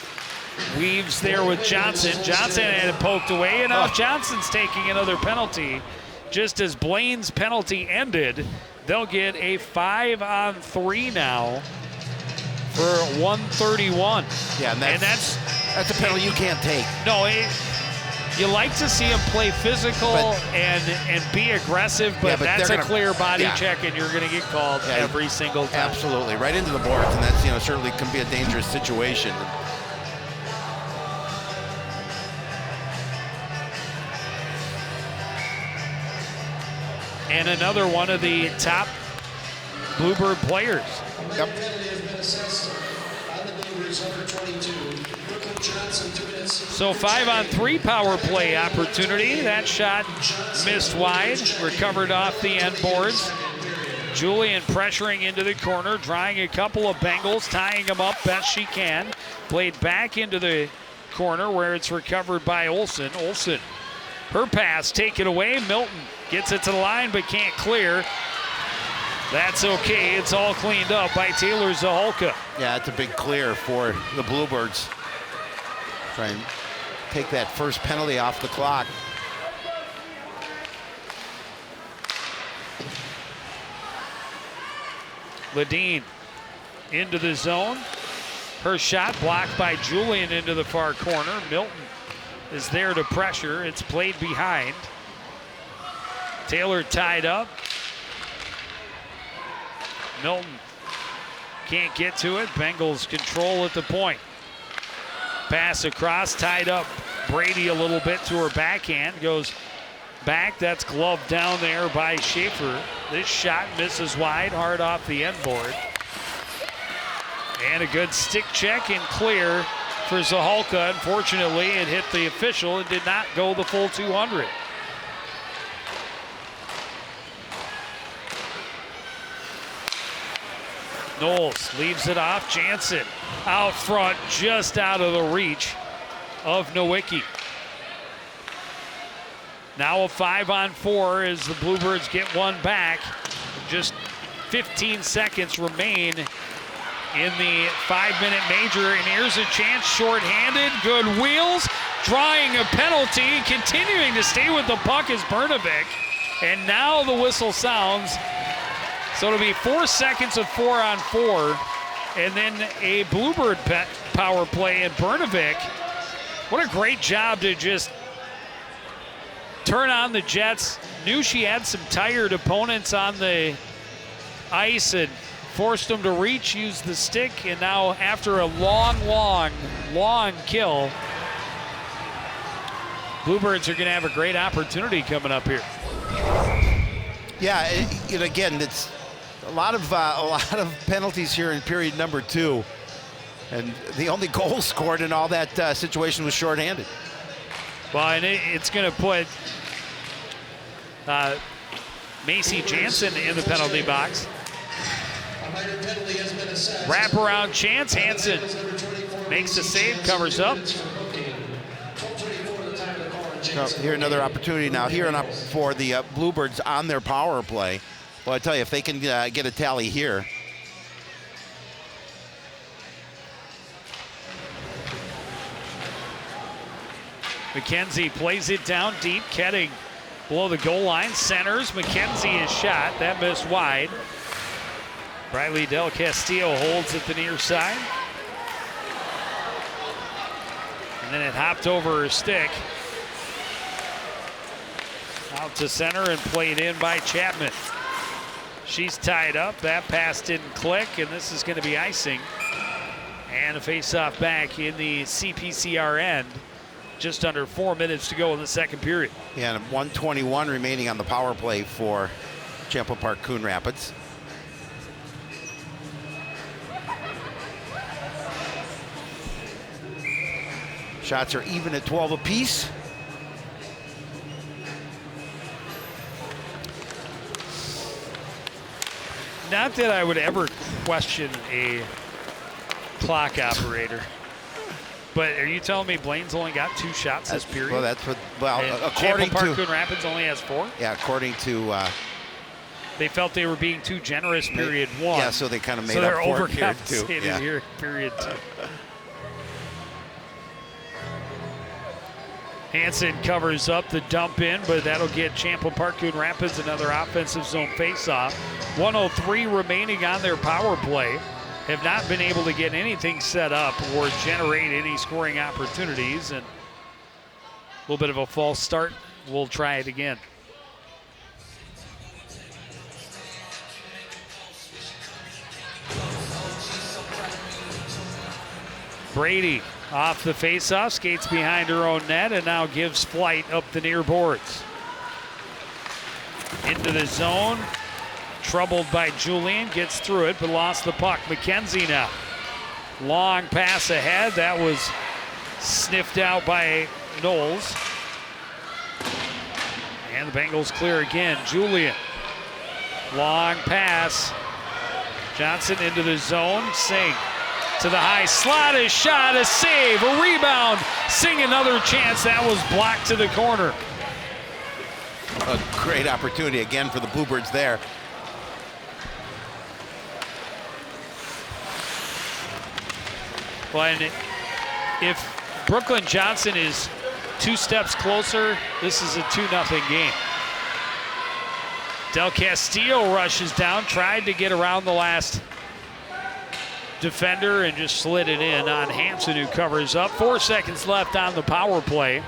Weaves there with Johnson. Johnson had it poked away, and now Johnson's taking another penalty. Just as Blaine's penalty ended, they'll get a 5-on-3 now for 131. Yeah, and that's a penalty you can't take. No, you like to see him play physical and be aggressive, but that's a clear body check, and you're going to get called every single time. Absolutely, right into the boards, and that's certainly can be a dangerous situation. and another one of the top Bluebird players. Yep. So 5-on-3 power play opportunity. That shot missed wide, recovered off the end boards. Julian pressuring into the corner, drawing a couple of Bengals, tying them up best she can. Played back into the corner where it's recovered by Olsen. Olsen, her pass taken away. Milton gets it to the line but can't clear. That's okay. It's all cleaned up by Taylor Zaholka. Yeah, it's a big clear for the Bluebirds. Try and take that first penalty off the clock. Ledeen into the zone. Her shot blocked by Julian into the far corner. Milton is there to pressure. It's played behind. Taylor tied up. Milton can't get to it. Bengals control at the point. Pass across, tied up Brady a little bit to her backhand. Goes back, that's gloved down there by Schaefer. This shot misses wide, hard off the end board. And a good stick check and clear for Zaholka. Unfortunately, it hit the official and did not go the full 200. Knowles leaves it off. Jansen out front, just out of the reach of Nowicki. Now a 5-on-4 as the Bluebirds get one back. Just 15 seconds remain in the 5-minute major, and here's a chance, shorthanded, good wheels, drawing a penalty, continuing to stay with the puck is Brnovik, and now the whistle sounds. So it'll be 4 seconds of 4-on-4, and then a Bluebird power play, and Brnovik, what a great job to just turn on the Jets. Knew she had some tired opponents on the ice and forced them to reach, use the stick, and now after a long kill, Bluebirds are going to have a great opportunity coming up here. Yeah, and again, it's a lot of penalties here in period number 2, and the only goal scored in all that situation was shorthanded. Well, and it's going to put Macy Jansen in the penalty box. Wraparound chance. Hansen makes the save, covers up. So here another opportunity now here and up for the Bluebirds on their power play. Well, I tell you, if they can get a tally here. McKenzie plays it down deep. Ketting below the goal line. Centers. McKenzie is shot. That missed wide. Riley Del Castillo holds at the near side. And then it hopped over her stick. Out to center and played in by Chapman. She's tied up. That pass didn't click, and this is going to be icing. And a face-off back in the CPCR end. Just under 4 minutes to go in the second period. Yeah, and 1:21 remaining on the power play for Champlain Park Coon Rapids. Shots are even at 12 apiece. Not that I would ever question a clock operator. But are you telling me Blaine's only got 2 shots this period? Well, that's what. Well, and according Champlain Park to Coon Rapids only has 4. Yeah, according to. They felt they were being too generous. Period 1. Yeah, so they kind of made so up they're for it here overcompensating too. Yeah. here. Period 2. Hansen covers up the dump in, but that'll get Champlain Park Coon Rapids another offensive zone faceoff. 1:03 remaining on their power play. Have not been able to get anything set up or generate any scoring opportunities, and a little bit of a false start. We'll try it again. Brady off the faceoff, skates behind her own net, and now gives flight up the near boards. Into the zone. Troubled by Julian. Gets through it, but lost the puck. McKenzie now. Long pass ahead. That was sniffed out by Knowles. And the Bengals clear again. Julian. Long pass. Johnson into the zone. Singh to the high slot. A shot, a save, a rebound. Singh another chance. That was blocked to the corner. A great opportunity again for the Bluebirds there. Well, and if Brooklyn Johnson is 2 steps closer, this is a 2-0 game. Del Castillo rushes down, tried to get around the last defender and just slid it in on Hansen, who covers up. 4 seconds left on the power play.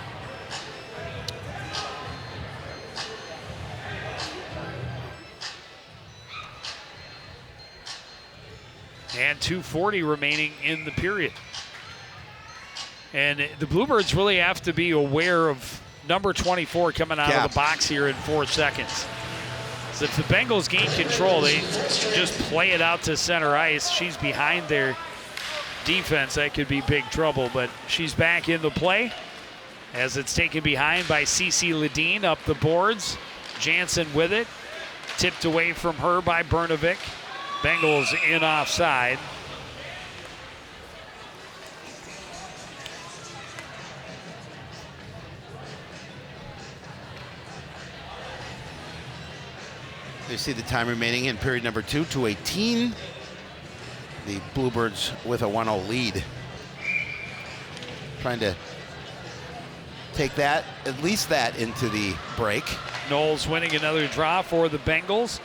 And 2:40 remaining in the period. And the Bluebirds really have to be aware of number 24 coming out of the box here in 4 seconds. So if the Bengals gain control, they just play it out to center ice. She's behind their defense. That could be big trouble, but she's back in the play as it's taken behind by CeCe Ledeen up the boards. Jansen with it. Tipped away from her by Brnovic. Bengals in offside. You see the time remaining in period number 2, 2:18. The Bluebirds with a 1-0 lead. Trying to take that, at least that, into the break. Knowles winning another draw for the Bengals.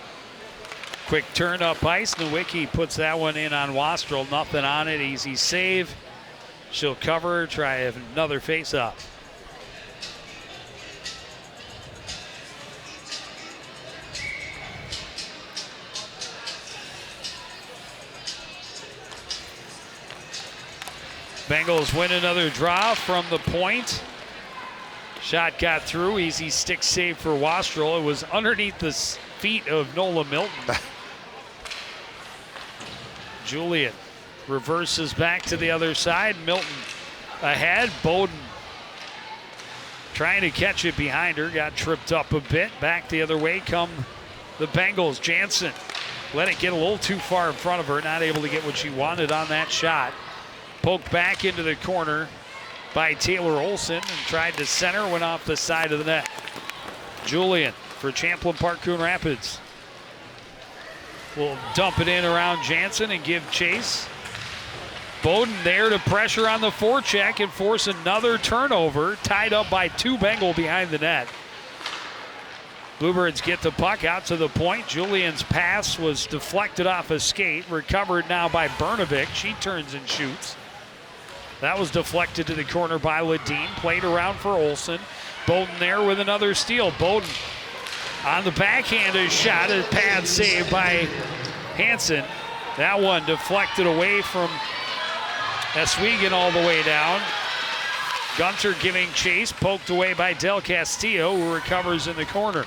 Quick turn up ice. Nowicki puts that one in on Wastrel. Nothing on it. Easy save. She'll cover, try another face-off. Bengals win another draw from the point. Shot got through. Easy stick save for Wastrel. It was underneath the feet of Nola Milton. Julian reverses back to the other side. Milton ahead. Bowden trying to catch it behind her. Got tripped up a bit. Back the other way come the Bengals. Jansen let it get a little too far in front of her. Not able to get what she wanted on that shot. Poked back into the corner by Taylor Olson and tried to center. Went off the side of the net. Julian for Champlin Park Coon Rapids. Will dump it in around Jansen and give chase. Bowden there to pressure on the forecheck and force another turnover. Tied up by 2 Bengal behind the net. Bluebirds get the puck out to the point. Julian's pass was deflected off a skate. Recovered now by Brnovic. She turns and shoots. That was deflected to the corner by Ledeen. Played around for Olson. Bowden there with another steal. Bowden on the backhanded shot. A pad save by Hansen. That one deflected away from Eswegan all the way down. Gunter giving chase. Poked away by Del Castillo, who recovers in the corner.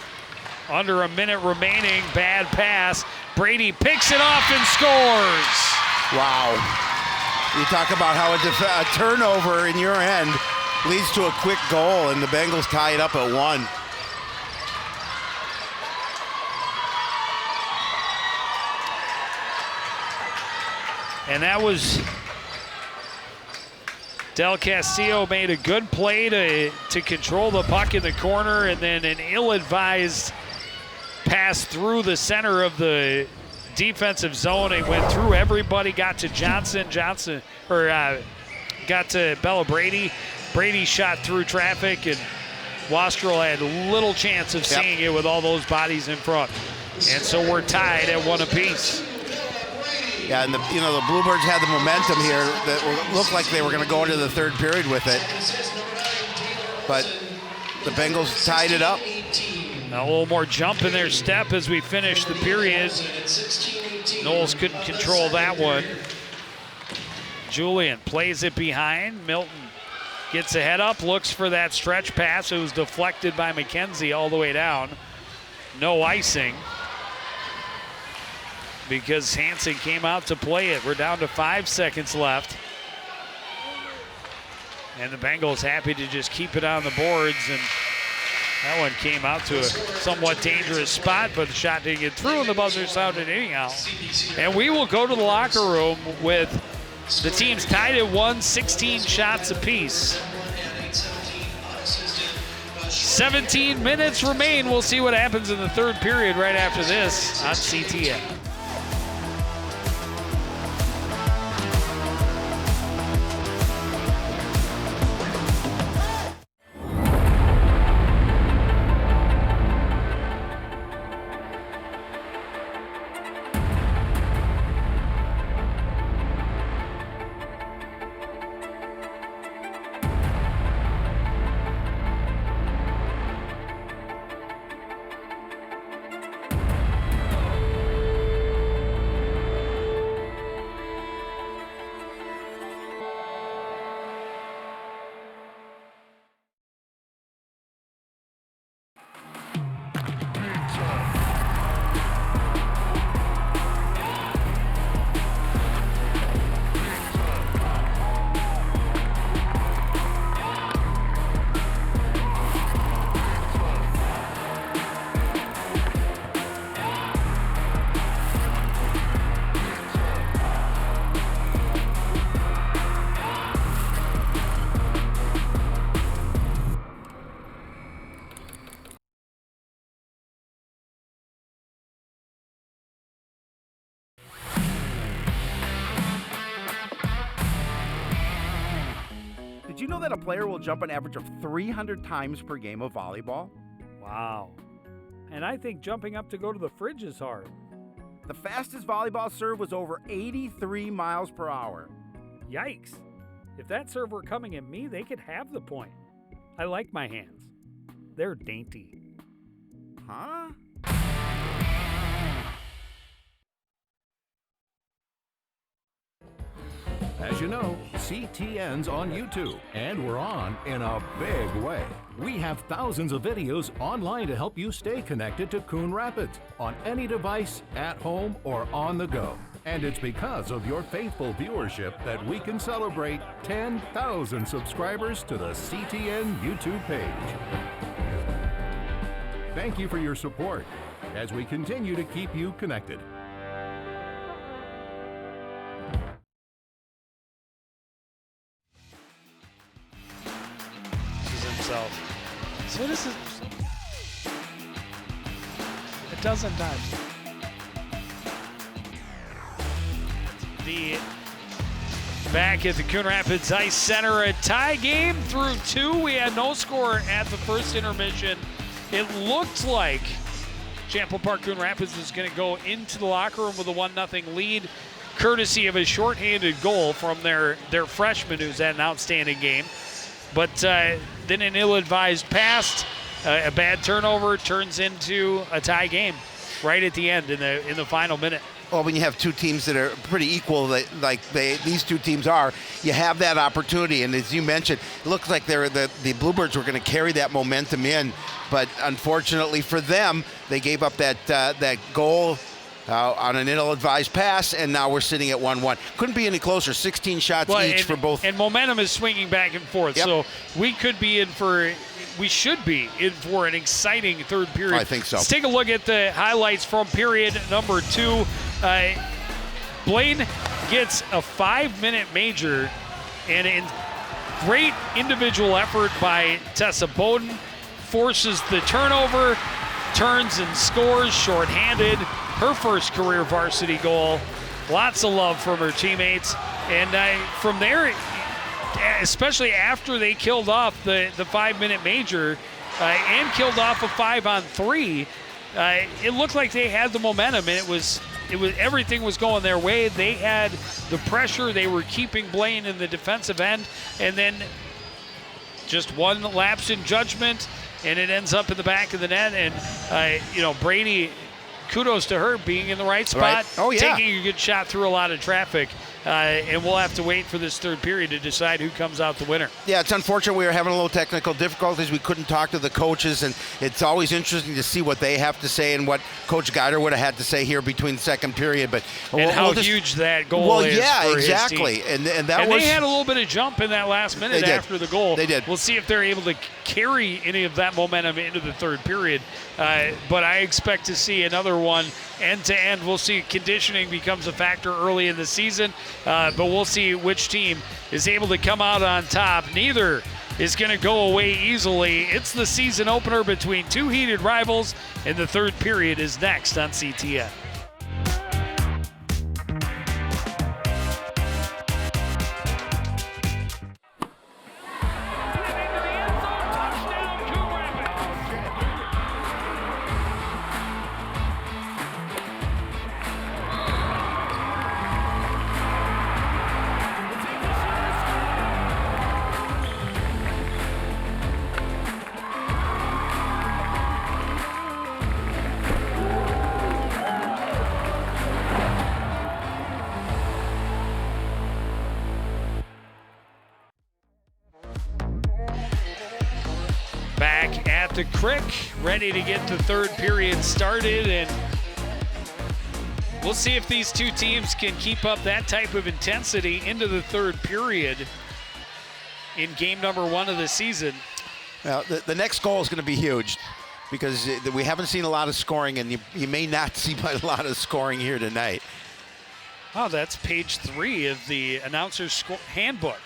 Under a minute remaining. Bad pass. Brady picks it off and scores. Wow. You talk about how a turnover in your end leads to a quick goal, and the Bengals tie it up at 1. And that was Del Castillo made a good play to control the puck in the corner, and then an ill-advised pass through the center of the defensive zone. It went through everybody, got to got to Bella Brady. Brady shot through traffic, and Wastrel had little chance of seeing it with all those bodies in front. And so we're tied at 1 apiece. Yeah, and the Bluebirds had the momentum here that looked like they were going to go into the third period with it. But the Bengals tied it up. A little more jump in their step as we finish the period. Knowles couldn't control that one. Julian plays it behind. Milton gets a head up, looks for that stretch pass. It was deflected by McKenzie all the way down. no icing because Hansen came out to play it. We're down to 5 seconds left. And the Bengals happy to just keep it on the boards, and that one came out to a somewhat dangerous spot, but the shot didn't get through, and the buzzer sounded anyhow. And we will go to the locker room with the teams tied at 1, 16 shots apiece. 17 minutes remain. We'll see what happens in the third period right after this on CTN. Did you know that a player will jump an average of 300 times per game of volleyball? Wow. And I think jumping up to go to the fridge is hard. The fastest volleyball serve was over 83 miles per hour. Yikes. If that serve were coming at me, they could have the point. I like my hands. They're dainty. Huh? As you know, CTN's on YouTube, and we're on in a big way. We have thousands of videos online to help you stay connected to Coon Rapids on any device, at home, or on the go. And it's because of your faithful viewership that we can celebrate 10,000 subscribers to the CTN YouTube page. Thank you for your support as we continue to keep you connected. So this is a dozen times. The back at the Coon Rapids Ice Center, a tie game through 2. We had no score at the first intermission. It looked like Champlain Park Coon Rapids was going to go into the locker room with a 1-0 lead, courtesy of a shorthanded goal from their freshman who's had an outstanding game. But then an ill-advised pass, a bad turnover turns into a tie game right at the end in the final minute. Well, when you have two teams that are pretty equal, these two teams are, you have that opportunity. And as you mentioned, it looks like the Bluebirds were going to carry that momentum in, but unfortunately for them, they gave up that goal on an ill-advised pass, and now we're sitting at 1-1. Couldn't be any closer. 16 shots each for both. And momentum is swinging back and forth. Yep. So we should be in for an exciting third period. I think so. Let's take a look at the highlights from period number 2. Blaine gets a 5-minute major, and in great individual effort by Tessa Bowden, forces the turnover, turns and scores shorthanded. Her first career varsity goal. Lots of love from her teammates. And from there, especially after they killed off the 5-minute major and killed off a 5-on-3, it looked like they had the momentum, and it was everything was going their way. They had the pressure. They were keeping Blaine in the defensive end, and then just one lapse in judgment, and it ends up in the back of the net. And Brady kudos to her being in the right spot, Right. Oh, yeah. taking a good shot through a lot of traffic. And we'll have to wait for this third period to decide who comes out the winner. Yeah, it's unfortunate we were having a little technical difficulties. We couldn't talk to the coaches, and it's always interesting to see what they have to say and what Coach Geider would have had to say here between the second period. But and how huge that goal is. Well, yeah, for exactly. his team. And that and was. they had a little bit of jump in that last minute after the goal. They did. We'll see if they're able to carry any of that momentum into the third period. But I expect to see another one end to end. We'll see conditioning becomes a factor early in the season, but we'll see which team is able to come out on top. Neither is going to go away easily. It's the season opener between two heated rivals, and the third period is next on CTN. Back at the Crick, ready to get the third period started, and we'll see if these two teams can keep up that type of intensity into the third period in game number 1 of the season. Well, the next goal is going to be huge because we haven't seen a lot of scoring, and you may not see a lot of scoring here tonight. Oh, that's page 3 of the announcer's handbook.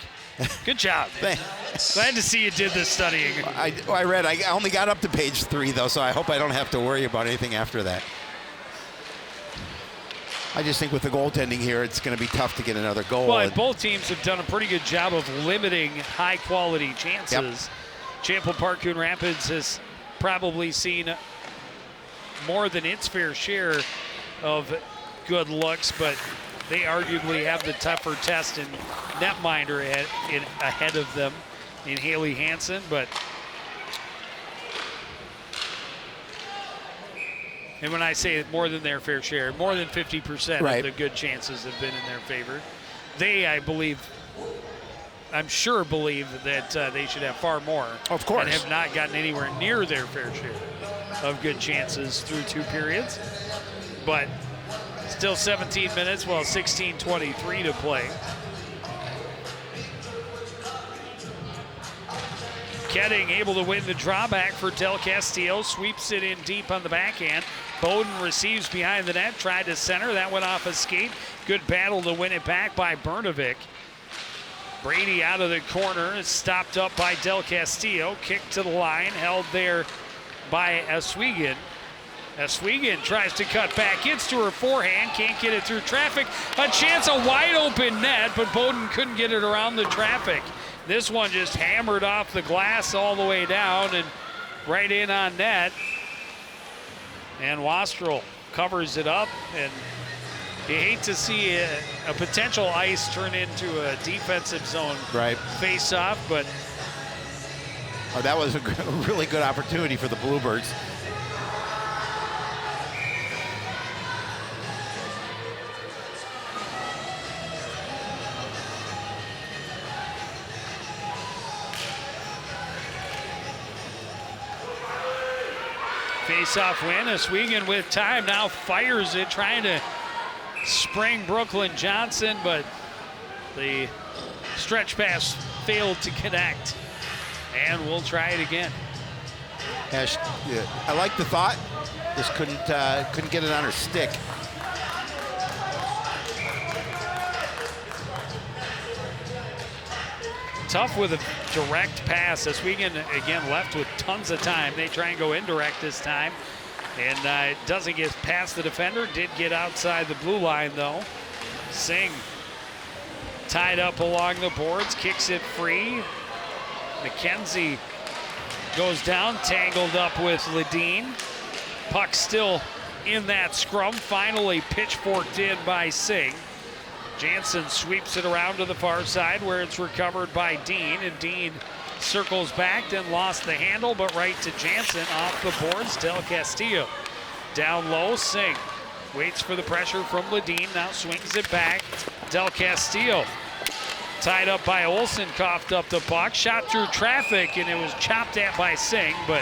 Good job. Glad to see you did this studying. I read. I only got up to page 3, though, so I hope I don't have to worry about anything after that. I just think with the goaltending here, it's going to be tough to get another goal. Well, and both teams have done a pretty good job of limiting high-quality chances. Yep. Champlain Park Coon Rapids has probably seen more than its fair share of good looks, but they arguably have the tougher test in netminder ahead of them in Haley Hansen. And when I say more than their fair share, more than 50% right. of the good chances have been in their favor. They, I'm sure believe that they should have far more. Of course. And have not gotten anywhere near their fair share of good chances through 2 periods. But still 17 minutes, 16:23 to play. Ketting able to win the drawback for Del Castillo, sweeps it in deep on the backhand. Bowden receives behind the net, tried to center, that went off a skate. Good battle to win it back by Bernovic. Brady out of the corner, is stopped up by Del Castillo, kicked to the line, held there by Oswego. Oswego tries to cut back, gets to her forehand, can't get it through traffic. A chance, a wide open net, but Bowden couldn't get it around the traffic. This one just hammered off the glass all the way down and right in on net. And Wastrel covers it up, and you hate to see a potential ice turn into a defensive zone face-off, but that was a really good opportunity for the Bluebirds. Face-off win. Oswego with time now fires it, trying to spring Brooklyn Johnson, but the stretch pass failed to connect. And we'll try it again. I like the thought. Just couldn't get it on her stick. Tough with a direct pass. Oswego again left with tons of time. They try and go indirect this time, and it doesn't get past the defender. Did get outside the blue line though. Singh tied up along the boards, kicks it free. McKenzie goes down, tangled up with Ledeen. Puck still in that scrum. Finally pitchforked in by Singh. Jansen sweeps it around to the far side where it's recovered by Dean, and Dean circles back, then lost the handle, but right to Jansen off the boards. Del Castillo Down low, Singh waits for the pressure from Ledeen, now swings it back. Del Castillo tied up by Olsen, coughed up the puck, shot through traffic, and it was chopped at by Singh, but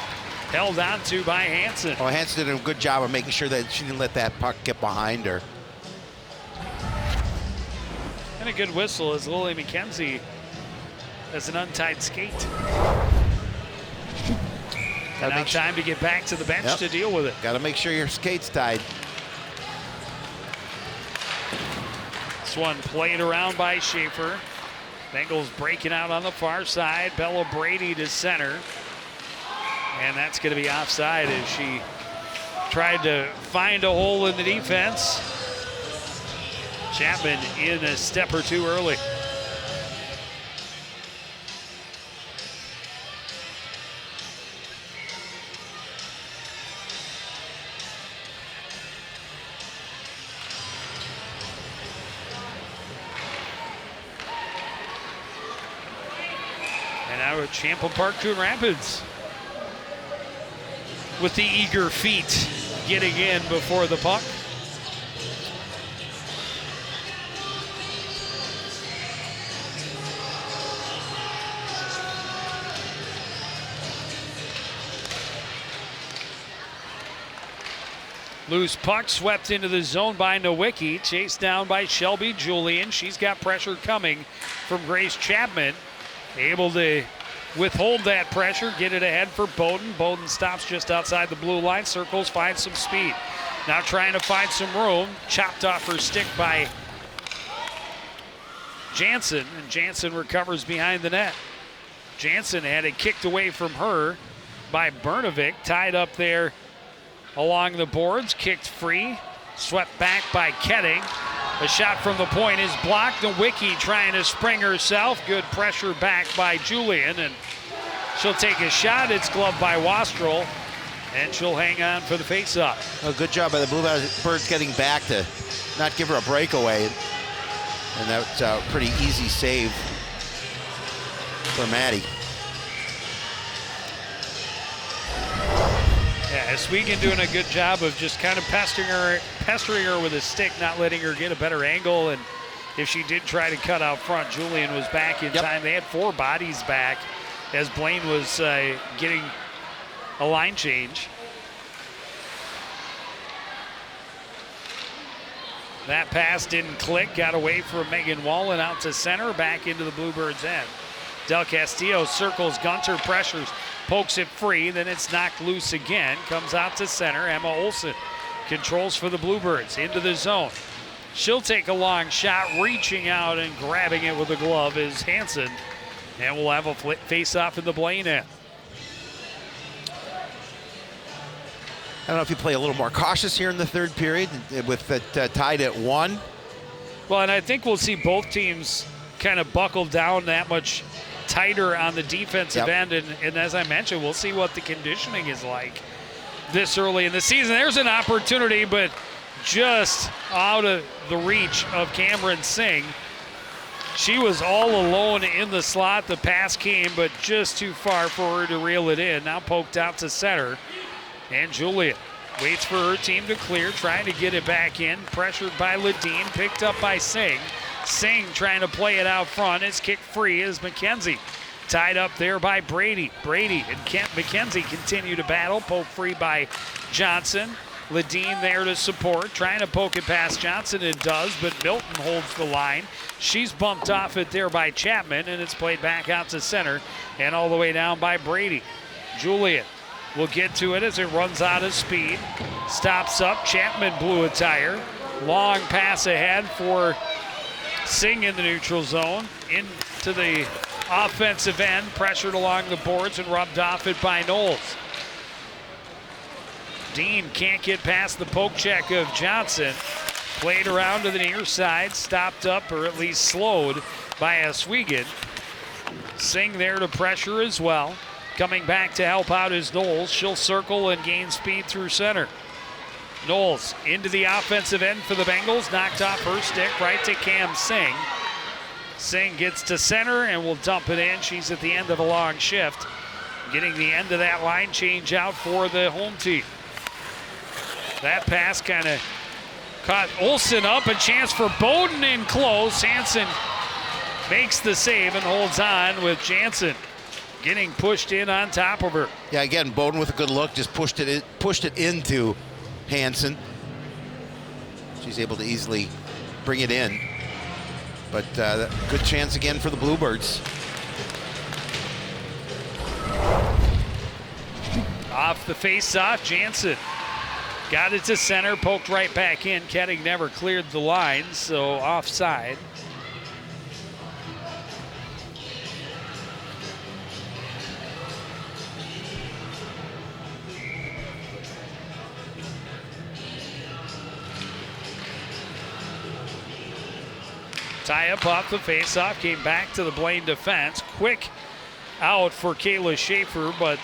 held on to by Hansen. Well, Hansen did a good job of making sure that she didn't let that puck get behind her. And a good whistle as Lily McKenzie has an untied skate. And now time to get back to the bench to deal with it. Got to make sure your skate's tied. This one played around by Schaefer. Bengals breaking out on the far side. Bella Brady to center. And that's going to be offside as she tried to find a hole in the defense. Chapman in a step or two early. And now at Champlain Park, Coon Rapids, with the eager feet getting in before the puck. Loose puck swept into the zone by Nowicki, chased down by Shelby Julian. She's got pressure coming from Grace Chapman. Able to withhold that pressure, get it ahead for Bowden. Bowden stops just outside the blue line, circles, finds some speed. Now trying to find some room, chopped off her stick by Jansen, and Jansen recovers behind the net. Jansen had it kicked away from her by Bernovic, tied up there along the boards, kicked free, swept back by Ketting. A shot from the point is blocked. Nowicki trying to spring herself. Good pressure back by Julian, and she'll take a shot. It's gloved by Wastrel, and she'll hang on for the faceoff. A good job by the Bluebirds getting back to not give her a breakaway. And that's a pretty easy save for Maddie. Yeah, Oswego doing a good job of just kind of pestering her with a stick, not letting her get a better angle. And if she did try to cut out front, Julian was back in time. They had 4 bodies back as Blaine was getting a line change. That pass didn't click, got away from Megan Wallen out to center, back into the Bluebirds' end. Del Castillo circles Gunter, pressures, pokes it free, then it's knocked loose again, comes out to center. Emma Olsen controls for the Bluebirds, into the zone. She'll take a long shot, reaching out and grabbing it with a glove is Hansen, and we'll have a face-off in the Blaine end. I don't know if you play a little more cautious here in the third period with it tied at 1. Well, and I think we'll see both teams kind of buckle down that much tighter on the defensive end. And as I mentioned, we'll see what the conditioning is like this early in the season. There's an opportunity, but just out of the reach of Cameron Singh. She was all alone in the slot. The pass came, but just too far for her to reel it in. Now poked out to center. And Juliet waits for her team to clear, trying to get it back in. Pressured by Ledeen, picked up by Singh. Singh trying to play it out front. It's kicked free as McKenzie. Tied up there by Brady. Brady and McKenzie continue to battle. Poke free by Johnson. Ledeen there to support, trying to poke it past Johnson. It does, but Milton holds the line. She's bumped off it there by Chapman, and it's played back out to center and all the way down by Brady. Juliet will get to it as it runs out of speed. Stops up. Chapman blew a tire. Long pass ahead for Singh in the neutral zone. Into the offensive end. Pressured along the boards and rubbed off it by Knowles. Dean can't get past the poke check of Johnson. Played around to the near side. Stopped up, or at least slowed, by Oswego. Singh there to pressure as well. Coming back to help out is Knowles. She'll circle and gain speed through center. Knowles into the offensive end for the Bengals. Knocked off her stick right to Cam Singh. Singh gets to center and will dump it in. She's at the end of a long shift. Getting the end of that line change out for the home team. That pass kind of caught Olsen up. A chance for Bowden in close. Hansen makes the save and holds on with Jansen getting pushed in on top of her. Yeah, again, Bowden with a good look, just pushed it into Hansen. She's able to easily bring it in. But good chance again for the Bluebirds. Off the face-off, Jansen got it to center, poked right back in. Ketting never cleared the line, so offside. Tie up off the face-off, came back to the Blaine defense. Quick out for Kayla Schaefer, but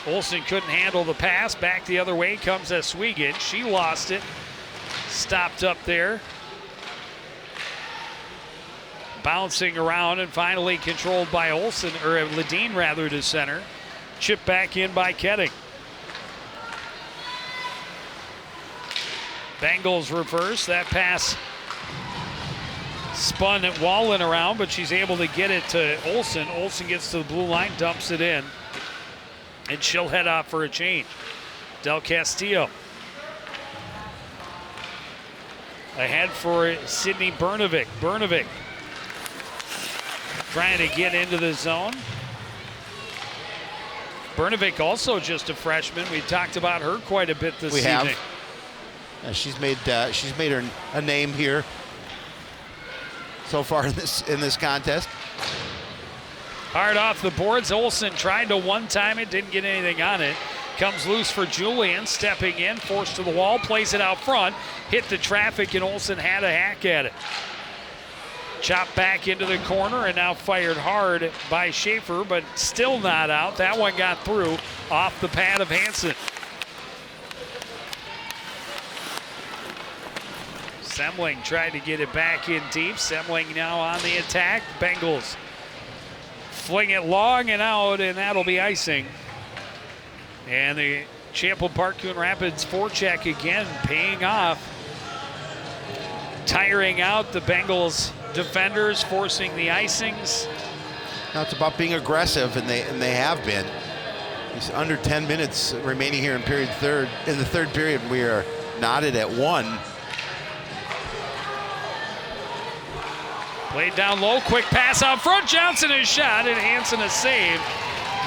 Olsen couldn't handle the pass. Back the other way comes Eswegan. She lost it. Stopped up there. Bouncing around and finally controlled by Olsen, or Ledeen rather, to center. Chipped back in by Ketting. Bengals reverse. That pass spun at Wallen around, but she's able to get it to Olsen. Olsen gets to the blue line, dumps it in, and she'll head out for a change. Del Castillo ahead for Sydney Bernovic. Bernovic trying to get into the zone. Bernovic also just a freshman. We talked about her quite a bit this evening. She's made her a name here so far in this contest. Hard off the boards. Olsen tried to one-time it, didn't get anything on it. Comes loose for Julian, stepping in, forced to the wall, plays it out front, hit the traffic, and Olsen had a hack at it. Chopped back into the corner and now fired hard by Schaefer, but still not out. That one got through off the pad of Hansen. Semling tried to get it back in deep. Semling now on the attack. Bengals fling it long and out, and that'll be icing. And the Champlain Park Coon Rapids forecheck again paying off. Tiring out the Bengals defenders, forcing the icings. Now it's about being aggressive, and they have been. It's under 10 minutes remaining here in the third period. We are knotted at 1. Played down low, quick pass out front. Johnson is shot, and Hansen a save.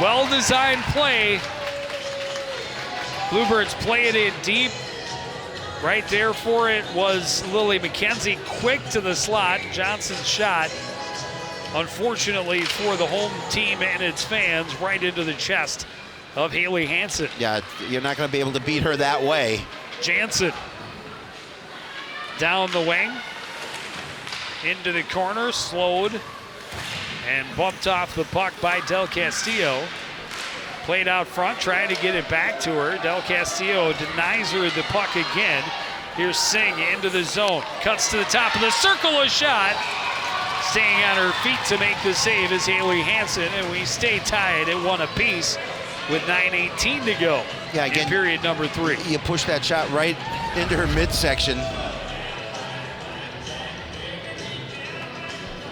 Well-designed play. Bluebirds play it in deep. Right there for it was Lily McKenzie, quick to the slot. Johnson's shot, unfortunately for the home team and its fans, right into the chest of Haley Hansen. Yeah, you're not going to be able to beat her that way. Jansen down the wing, into the corner, slowed and bumped off the puck by Del Castillo. Played out front, trying to get it back to her. Del Castillo denies her the puck again. Here's Singh into the zone. Cuts to the top of the circle, a shot. Staying on her feet to make the save is Haley Hansen, and we stay tied at 1 apiece with 9:18 to go. Yeah, again, in period number 3. You push that shot right into her midsection.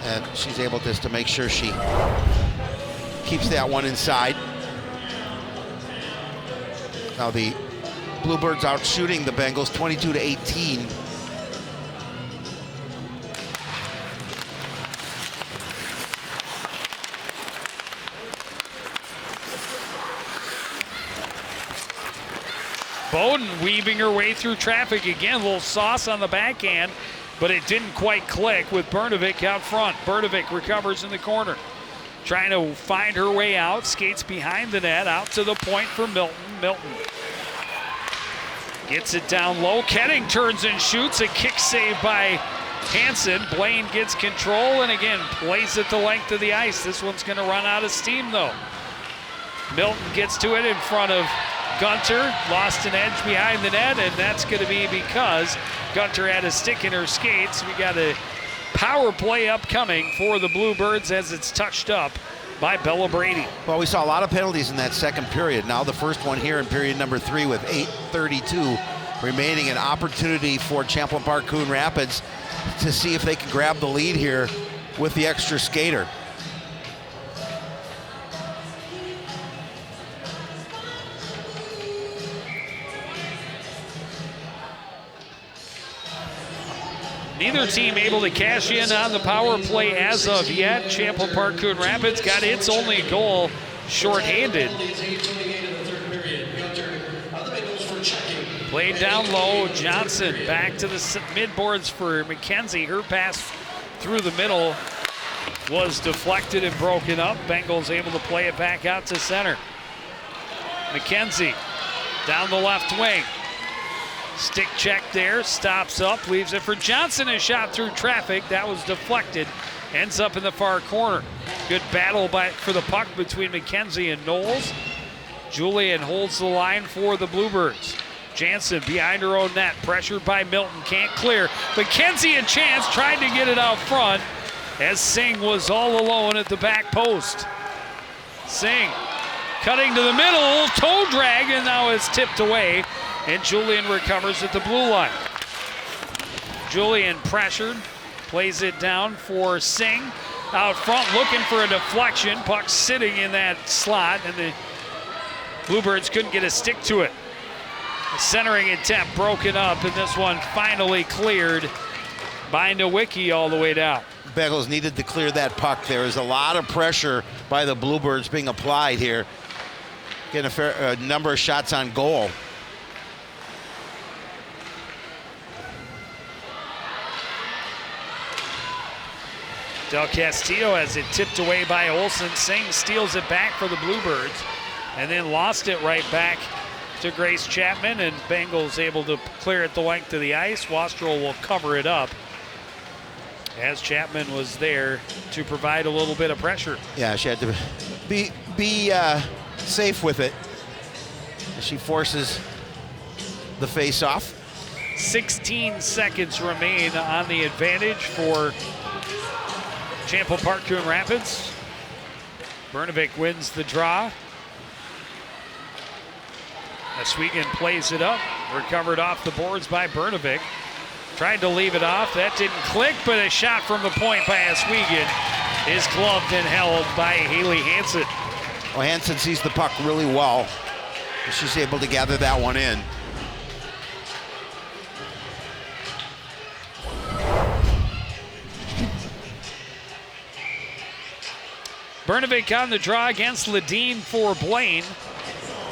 And she's able just to make sure she keeps that one inside. Now the Bluebirds out shooting the Bengals 22-18. Bowden weaving her way through traffic again. A little sauce on the backhand, but it didn't quite click with Bernovic out front. Bernovic recovers in the corner. Trying to find her way out, skates behind the net, out to the point for Milton. Milton gets it down low. Ketting turns and shoots. A kick save by Hansen. Blaine gets control and again plays it the length of the ice. This one's going to run out of steam though. Milton gets to it in front of Gunter. Lost an edge behind the net, and that's going to be because Gunter had a stick in her skates. We got a power play upcoming for the Bluebirds as it's touched up by Bella Brady. Well, we saw a lot of penalties in that second period. Now the first one here in period number 3 with 8:32 remaining, an opportunity for Champlain Park Coon Rapids to see if they can grab the lead here with the extra skater. Neither team able to cash in on the power play as of yet. Champlain Park Coon Rapids got its only goal shorthanded. Played down low. Johnson back to the midboards for McKenzie. Her pass through the middle was deflected and broken up. Bengals able to play it back out to center. McKenzie down the left wing. Stick check there, stops up, leaves it for Johnson. A shot through traffic, that was deflected, ends up in the far corner. Good battle for the puck between McKenzie and Knowles. Julian holds the line for the Bluebirds. Jansen behind her own net, pressured by Milton, can't clear. McKenzie a chance, tried to get it out front as Singh was all alone at the back post. Singh cutting to the middle, toe drag, and now it's tipped away. And Julian recovers at the blue line. Julian pressured, plays it down for Singh. Out front looking for a deflection. Puck sitting in that slot, and the Bluebirds couldn't get a stick to it. The centering attempt broken up, and this one finally cleared by Nowicki all the way down. Bengals needed to clear that puck. There was a lot of pressure by the Bluebirds being applied here. Getting a number of shots on goal. Del Castillo has it tipped away by Olsen. Singh steals it back for the Bluebirds and then lost it right back to Grace Chapman, and Bengals able to clear it the length of the ice. Wastrel will cover it up as Chapman was there to provide a little bit of pressure. Yeah, she had to be safe with it. She forces the face-off. 16 seconds remain on the advantage for Champlain Park Coon Rapids. Bernovic wins the draw. Oswego plays it up, recovered off the boards by Bernovic. Tried to leave it off, that didn't click, but a shot from the point by Oswego is gloved and held by Haley Hansen. Well, Hansen sees the puck really well. She's able to gather that one in. Bernovic on the draw against Ledeen for Blaine.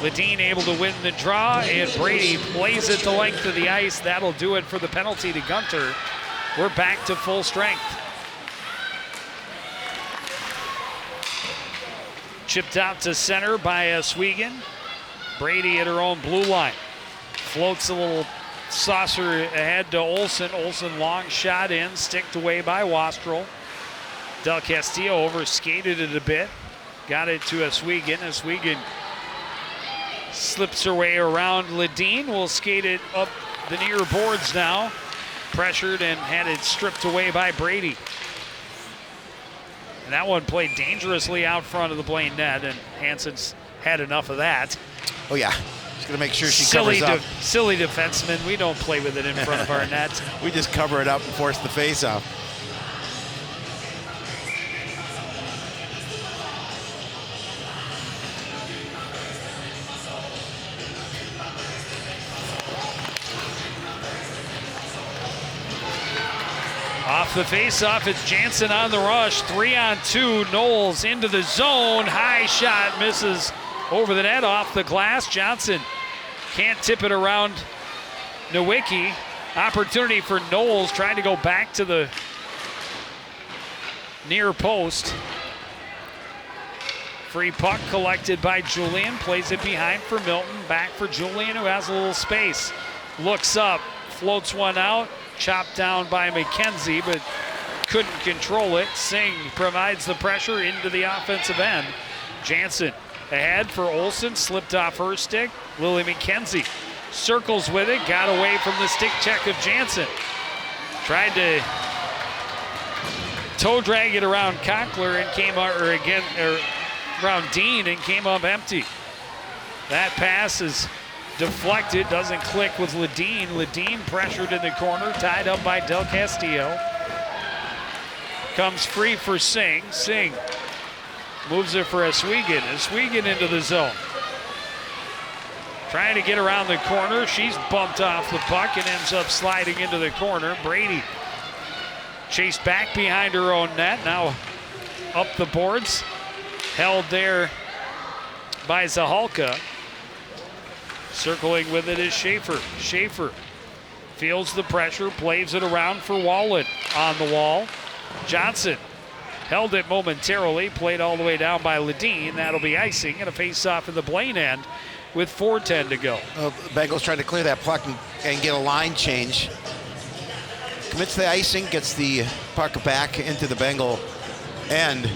Ledeen able to win the draw, and Brady plays it the length of the ice. That'll do it for the penalty to Gunter. We're back to full strength. Chipped out to center by Oswego. Brady at her own blue line. Floats a little saucer ahead to Olsen. Olsen long shot in, sticked away by Wastrel. Del Castillo over-skated it a bit. Got it to Oswego. Oswego slips her way around Ledeen. Will skate it up the near boards now. Pressured and had it stripped away by Brady. And that one played dangerously out front of the Blaine net, and Hansen's had enough of that. Oh yeah, just gonna make sure she covers up. Silly defenseman, we don't play with it in front of our net. We just cover it up and force the face off. Off the face-off, it's Jansen on the rush. 3-on-2, Knowles into the zone. High shot, misses over the net, off the glass. Johnson can't tip it around Nowicki. Opportunity for Knowles, trying to go back to the near post. Free puck collected by Julian, plays it behind for Milton. Back for Julian, who has a little space. Looks up, floats one out. Chopped down by McKenzie, but couldn't control it. Singh provides the pressure into the offensive end. Jansen ahead for Olsen, slipped off her stick. Lily McKenzie circles with it, got away from the stick check of Jansen. Tried to toe drag it around Conkler and came out, around Dean, and came up empty. That pass is deflected, doesn't click with Ledeen. Ledeen pressured in the corner, tied up by Del Castillo. Comes free for Singh. Singh moves it for Oswego. Oswego into the zone. Trying to get around the corner. She's bumped off the puck and ends up sliding into the corner. Brady chased back behind her own net. Now up the boards. Held there by Zahalka. Circling with it is Schaefer. Schaefer feels the pressure, plays it around for Wallen on the wall. Johnson held it momentarily, played all the way down by Ledeen. That'll be icing and a face-off in the Blaine end with 4:10 to go. Bengals trying to clear that puck and get a line change. Commits the icing, gets the puck back into the Bengal end.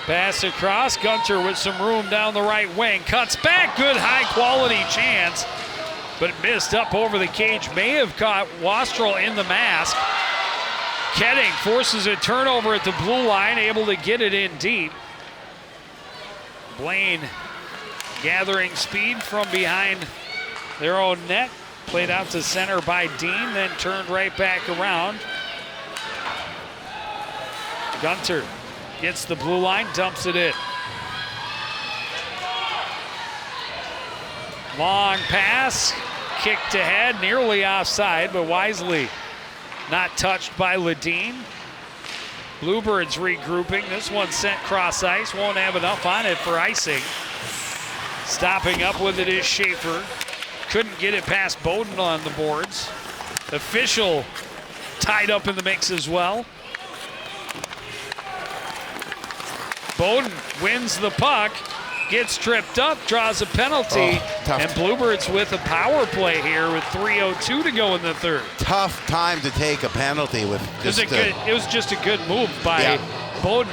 Pass across, Gunter with some room down the right wing. Cuts back, good high quality chance, but it missed up over the cage. May have caught Wastrel in the mask. Ketting forces a turnover at the blue line, able to get it in deep. Blaine gathering speed from behind their own net. Played out to center by Dean, then turned right back around. Gunter gets the blue line, dumps it in. Long pass, kicked ahead, nearly offside, but wisely not touched by Ledeen. Bluebirds regrouping. This one sent cross ice, won't have enough on it for icing. Stopping up with it is Schaefer. Couldn't get it past Bowden on the boards. Official tied up in the mix as well. Bowden wins the puck, gets tripped up, draws a penalty, and Bluebirds with a power play here with 3:02 to go in the third. Tough time to take a penalty with just it was just a good move by Bowden.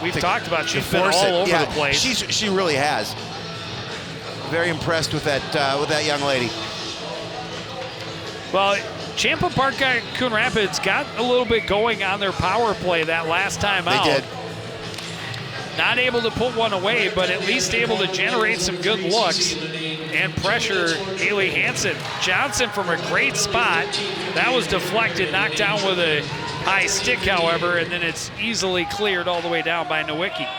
We've talked about she's been all over the place. She really has. Very impressed with that young lady. Well, Champa Park Coon Rapids got a little bit going on their power play that last time out. They did. Not able to put one away, but at least able to generate some good looks and pressure Haley Hansen. Johnson from a great spot. That was deflected, knocked down with a high stick, however, and then it's easily cleared all the way down by Nowicki.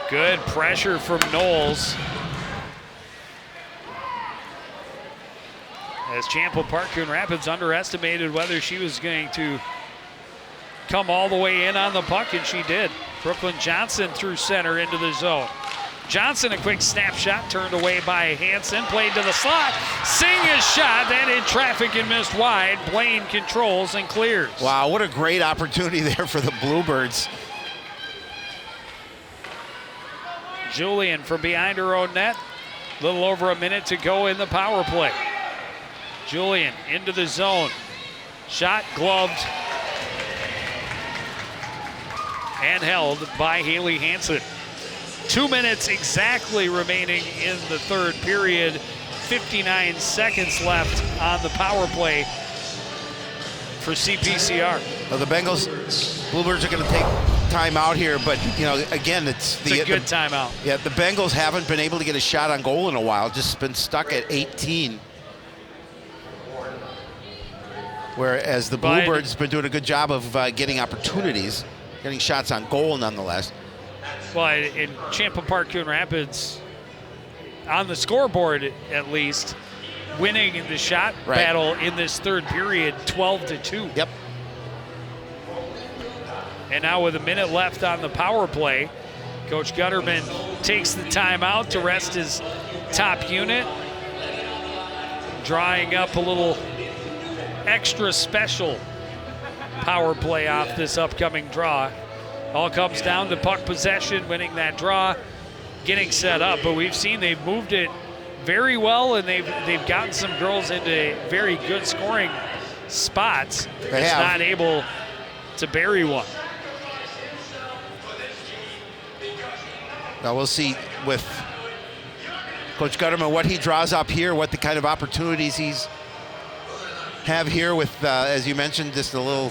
Good pressure from Knowles. As Champa Park Coon Rapids underestimated whether she was going to come all the way in on the puck, and she did. Brooklyn Johnson through center into the zone. Johnson, a quick snapshot, turned away by Hansen, played to the slot. Singh is shot, that in traffic and missed wide. Blaine controls and clears. Wow, what a great opportunity there for the Bluebirds. Julian from behind her own net. A little over a minute to go in the power play. Julian into the zone. Shot gloved and held by Haley Hansen. 2 minutes exactly remaining in the third period. 59 seconds left on the power play for CPCR. Well, the Bengals, Bluebirds are going to take time out here, but again, it's a good timeout. Yeah, the Bengals haven't been able to get a shot on goal in a while. Just been stuck at 18. Whereas the Bluebirds have been doing a good job of getting opportunities, getting shots on goal nonetheless. Well, in Champa Park Coon Rapids, on the scoreboard at least, winning the shot battle in this third period, 12-2. Yep. And now with a minute left on the power play, Coach Gutterman takes the timeout to rest his top unit, drawing up a little extra special power play off this upcoming draw. All comes down to puck possession, winning that draw, getting set up. But we've seen they've moved it very well, and they've gotten some girls into very good scoring spots. It's not able to bury one. Now we'll see with Coach Gutterman what he draws up here, what the kind of opportunities he's have here with, as you mentioned, just a little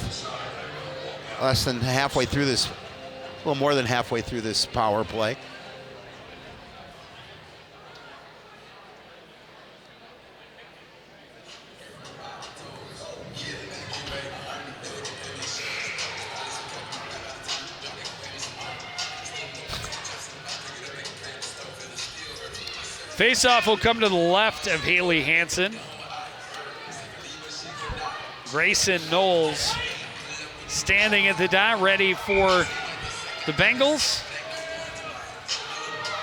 less than halfway through this, a little more than halfway through this power play. Faceoff will come to the left of Haley Hansen. Grayson Knowles standing at the dot, ready for the Bengals.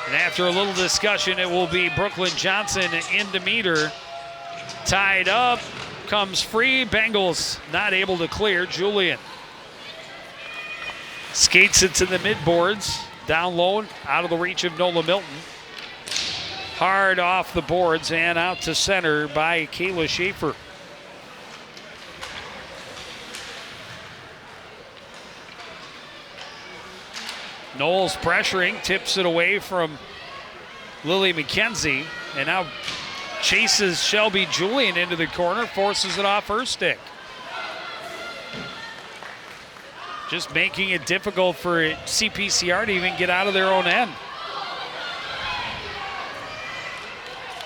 And after a little discussion, it will be Brooklyn Johnson into meter. Tied up, comes free. Bengals not able to clear. Julian skates it to the midboards. Down low, out of the reach of Nola Milton. Hard off the boards and out to center by Kayla Schaefer. Knowles pressuring, tips it away from Lily McKenzie, and now chases Shelby Julian into the corner, forces it off her stick. Just making it difficult for CPCR to even get out of their own end.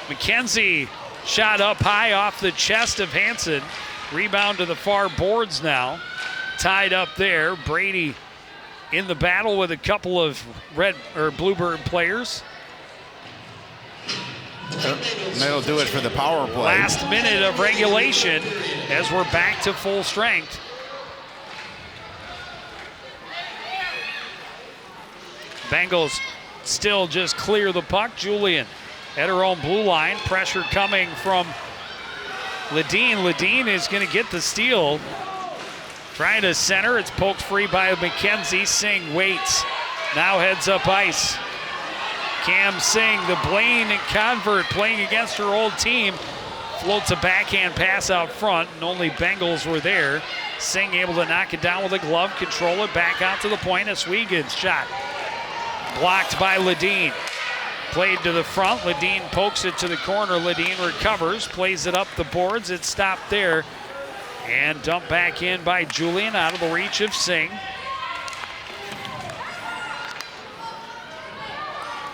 McKenzie shot up high off the chest of Hansen. Rebound to the far boards now. Tied up there. Brady in the battle with a couple of Bluebird players. That'll do it for the power play. Last minute of regulation as we're back to full strength. Bengals still just clear the puck. Julian at her own blue line. Pressure coming from Ledeen. Ledeen is going to get the steal. Trying to center. It's poked free by McKenzie. Singh waits. Now heads up ice. Cam Singh, the Blaine convert, playing against her old team. Floats a backhand pass out front, and only Bengals were there. Singh able to knock it down with a glove, control it, back out to the point. A Sweegan's shot. Blocked by Ledeen. Played to the front. Ledeen pokes it to the corner. Ledeen recovers, plays it up the boards. It's stopped there. And dumped back in by Julian out of the reach of Singh.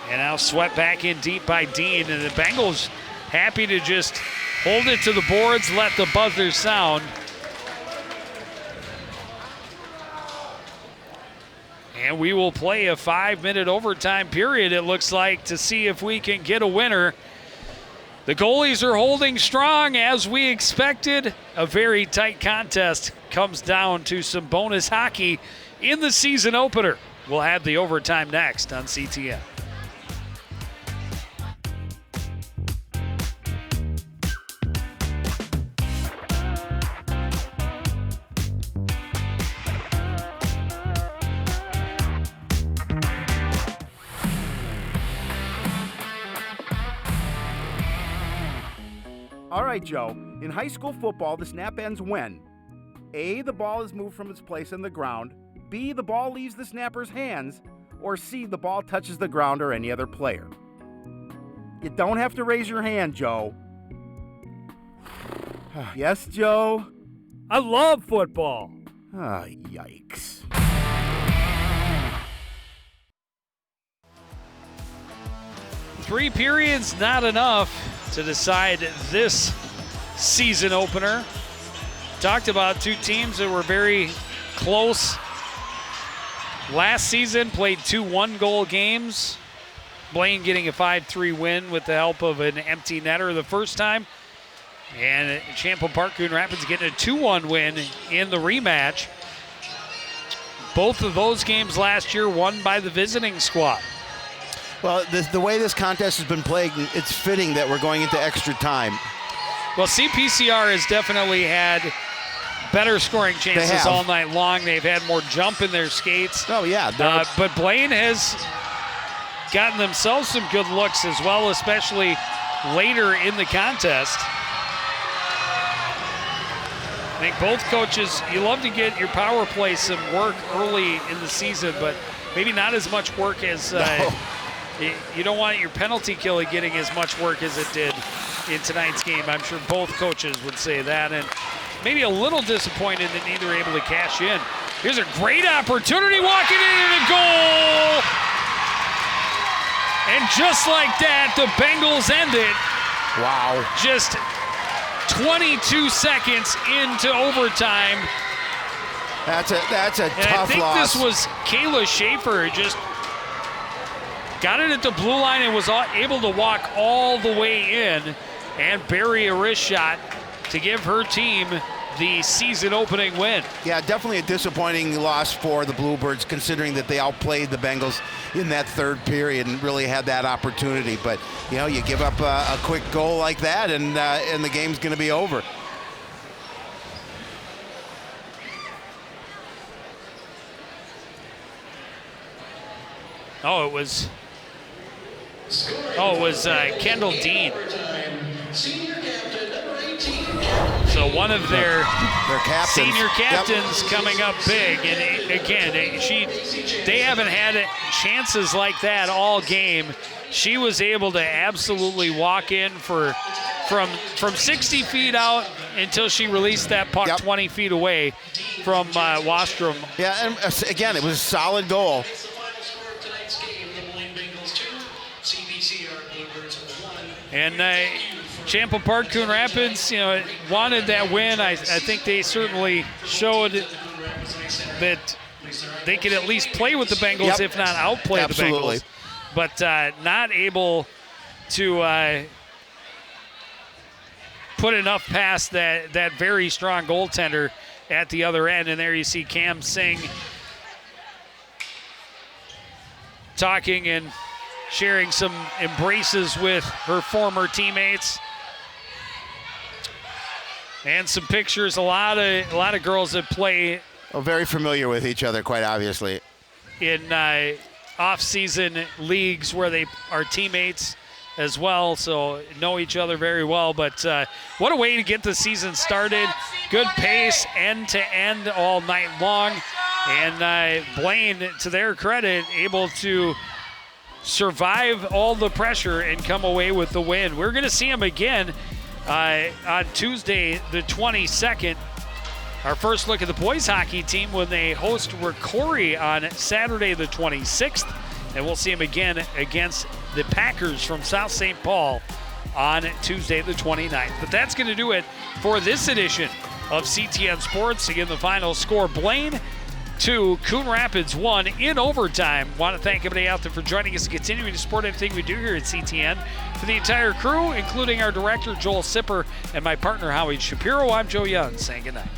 And now swept back in deep by Dean. And the Bengals happy to just hold it to the boards, let the buzzer sound. And we will play a 5-minute overtime period, it looks like, to see if we can get a winner. The goalies are holding strong as we expected. A very tight contest comes down to some bonus hockey in the season opener. We'll have the overtime next on CTN. All right, Joe. In high school football, the snap ends when A, the ball is moved from its place on the ground, B, the ball leaves the snapper's hands, or C, the ball touches the ground or any other player. You don't have to raise your hand, Joe. Yes, Joe? I love football. Ah, yikes. Three periods, not enough to decide this season opener. Talked about two teams that were very close last season, played 2 one-goal games. Blaine getting a 5-3 win with the help of an empty netter the first time. And Champlain Park Coon Rapids getting a 2-1 win in the rematch. Both of those games last year won by the visiting squad. Well, the way this contest has been played, it's fitting that we're going into extra time. Well, CPCR has definitely had better scoring chances all night long. They've had more jump in their skates. Oh, yeah. But Blaine has gotten themselves some good looks as well, especially later in the contest. I think both coaches, you love to get your power play some work early in the season, but maybe not as much work as you don't want your penalty kill getting as much work as it did in tonight's game. I'm sure both coaches would say that, and maybe a little disappointed that neither are able to cash in. Here's a great opportunity, walking in and a goal! And just like that, the Bengals end it. Wow. Just 22 seconds into overtime. That's a And tough I think loss. this was Kayla Schaefer, just got it at the blue line and was able to walk all the way in and bury a wrist shot to give her team the season opening win. Yeah, definitely a disappointing loss for the Bluebirds, considering that they outplayed the Bengals in that third period and really had that opportunity. But, you know, you give up a quick goal like that and the game's going to be over. Oh, it was Kendall Dean. Senior captain, number 18. So one of their captains. senior Yep. captains coming up big, and again, they haven't had chances like that all game. She was able to absolutely walk in from 60 feet out until she released that puck 20 feet away from Wastrom. Yeah, and again, it was a solid goal. That's the final score of tonight's game. The Blaine Bengals 2, CPCR Bluebirds 1. And Champa Park, Coon Rapids, wanted that win. I think they certainly showed that they could at least play with the Bengals, if not outplay the Bengals. But not able to put enough past that very strong goaltender at the other end. And there you see Cam Singh talking and sharing some embraces with her former teammates. And some pictures, a lot of girls that play Very familiar with each other, quite obviously. in off-season leagues where they are teammates as well, so know each other very well. But what a way to get the season started. Good pace, end-to-end all night long. And Blaine, to their credit, able to survive all the pressure and come away with the win. We're going to see them again on Tuesday the 22nd. Our first look at the boys hockey team when they host Ricori on Saturday the 26th. And we'll see them again against the Packers from South St. Paul on Tuesday the 29th. But that's going to do it for this edition of CTN Sports. Again, the final score, Blaine 2, Coon Rapids 1 in overtime. Want to thank everybody out there for joining us and continuing to support everything we do here at CTN. For the entire crew, including our director, Joel Sipper, and my partner, Howie Shapiro, I'm Joe Young, saying goodnight.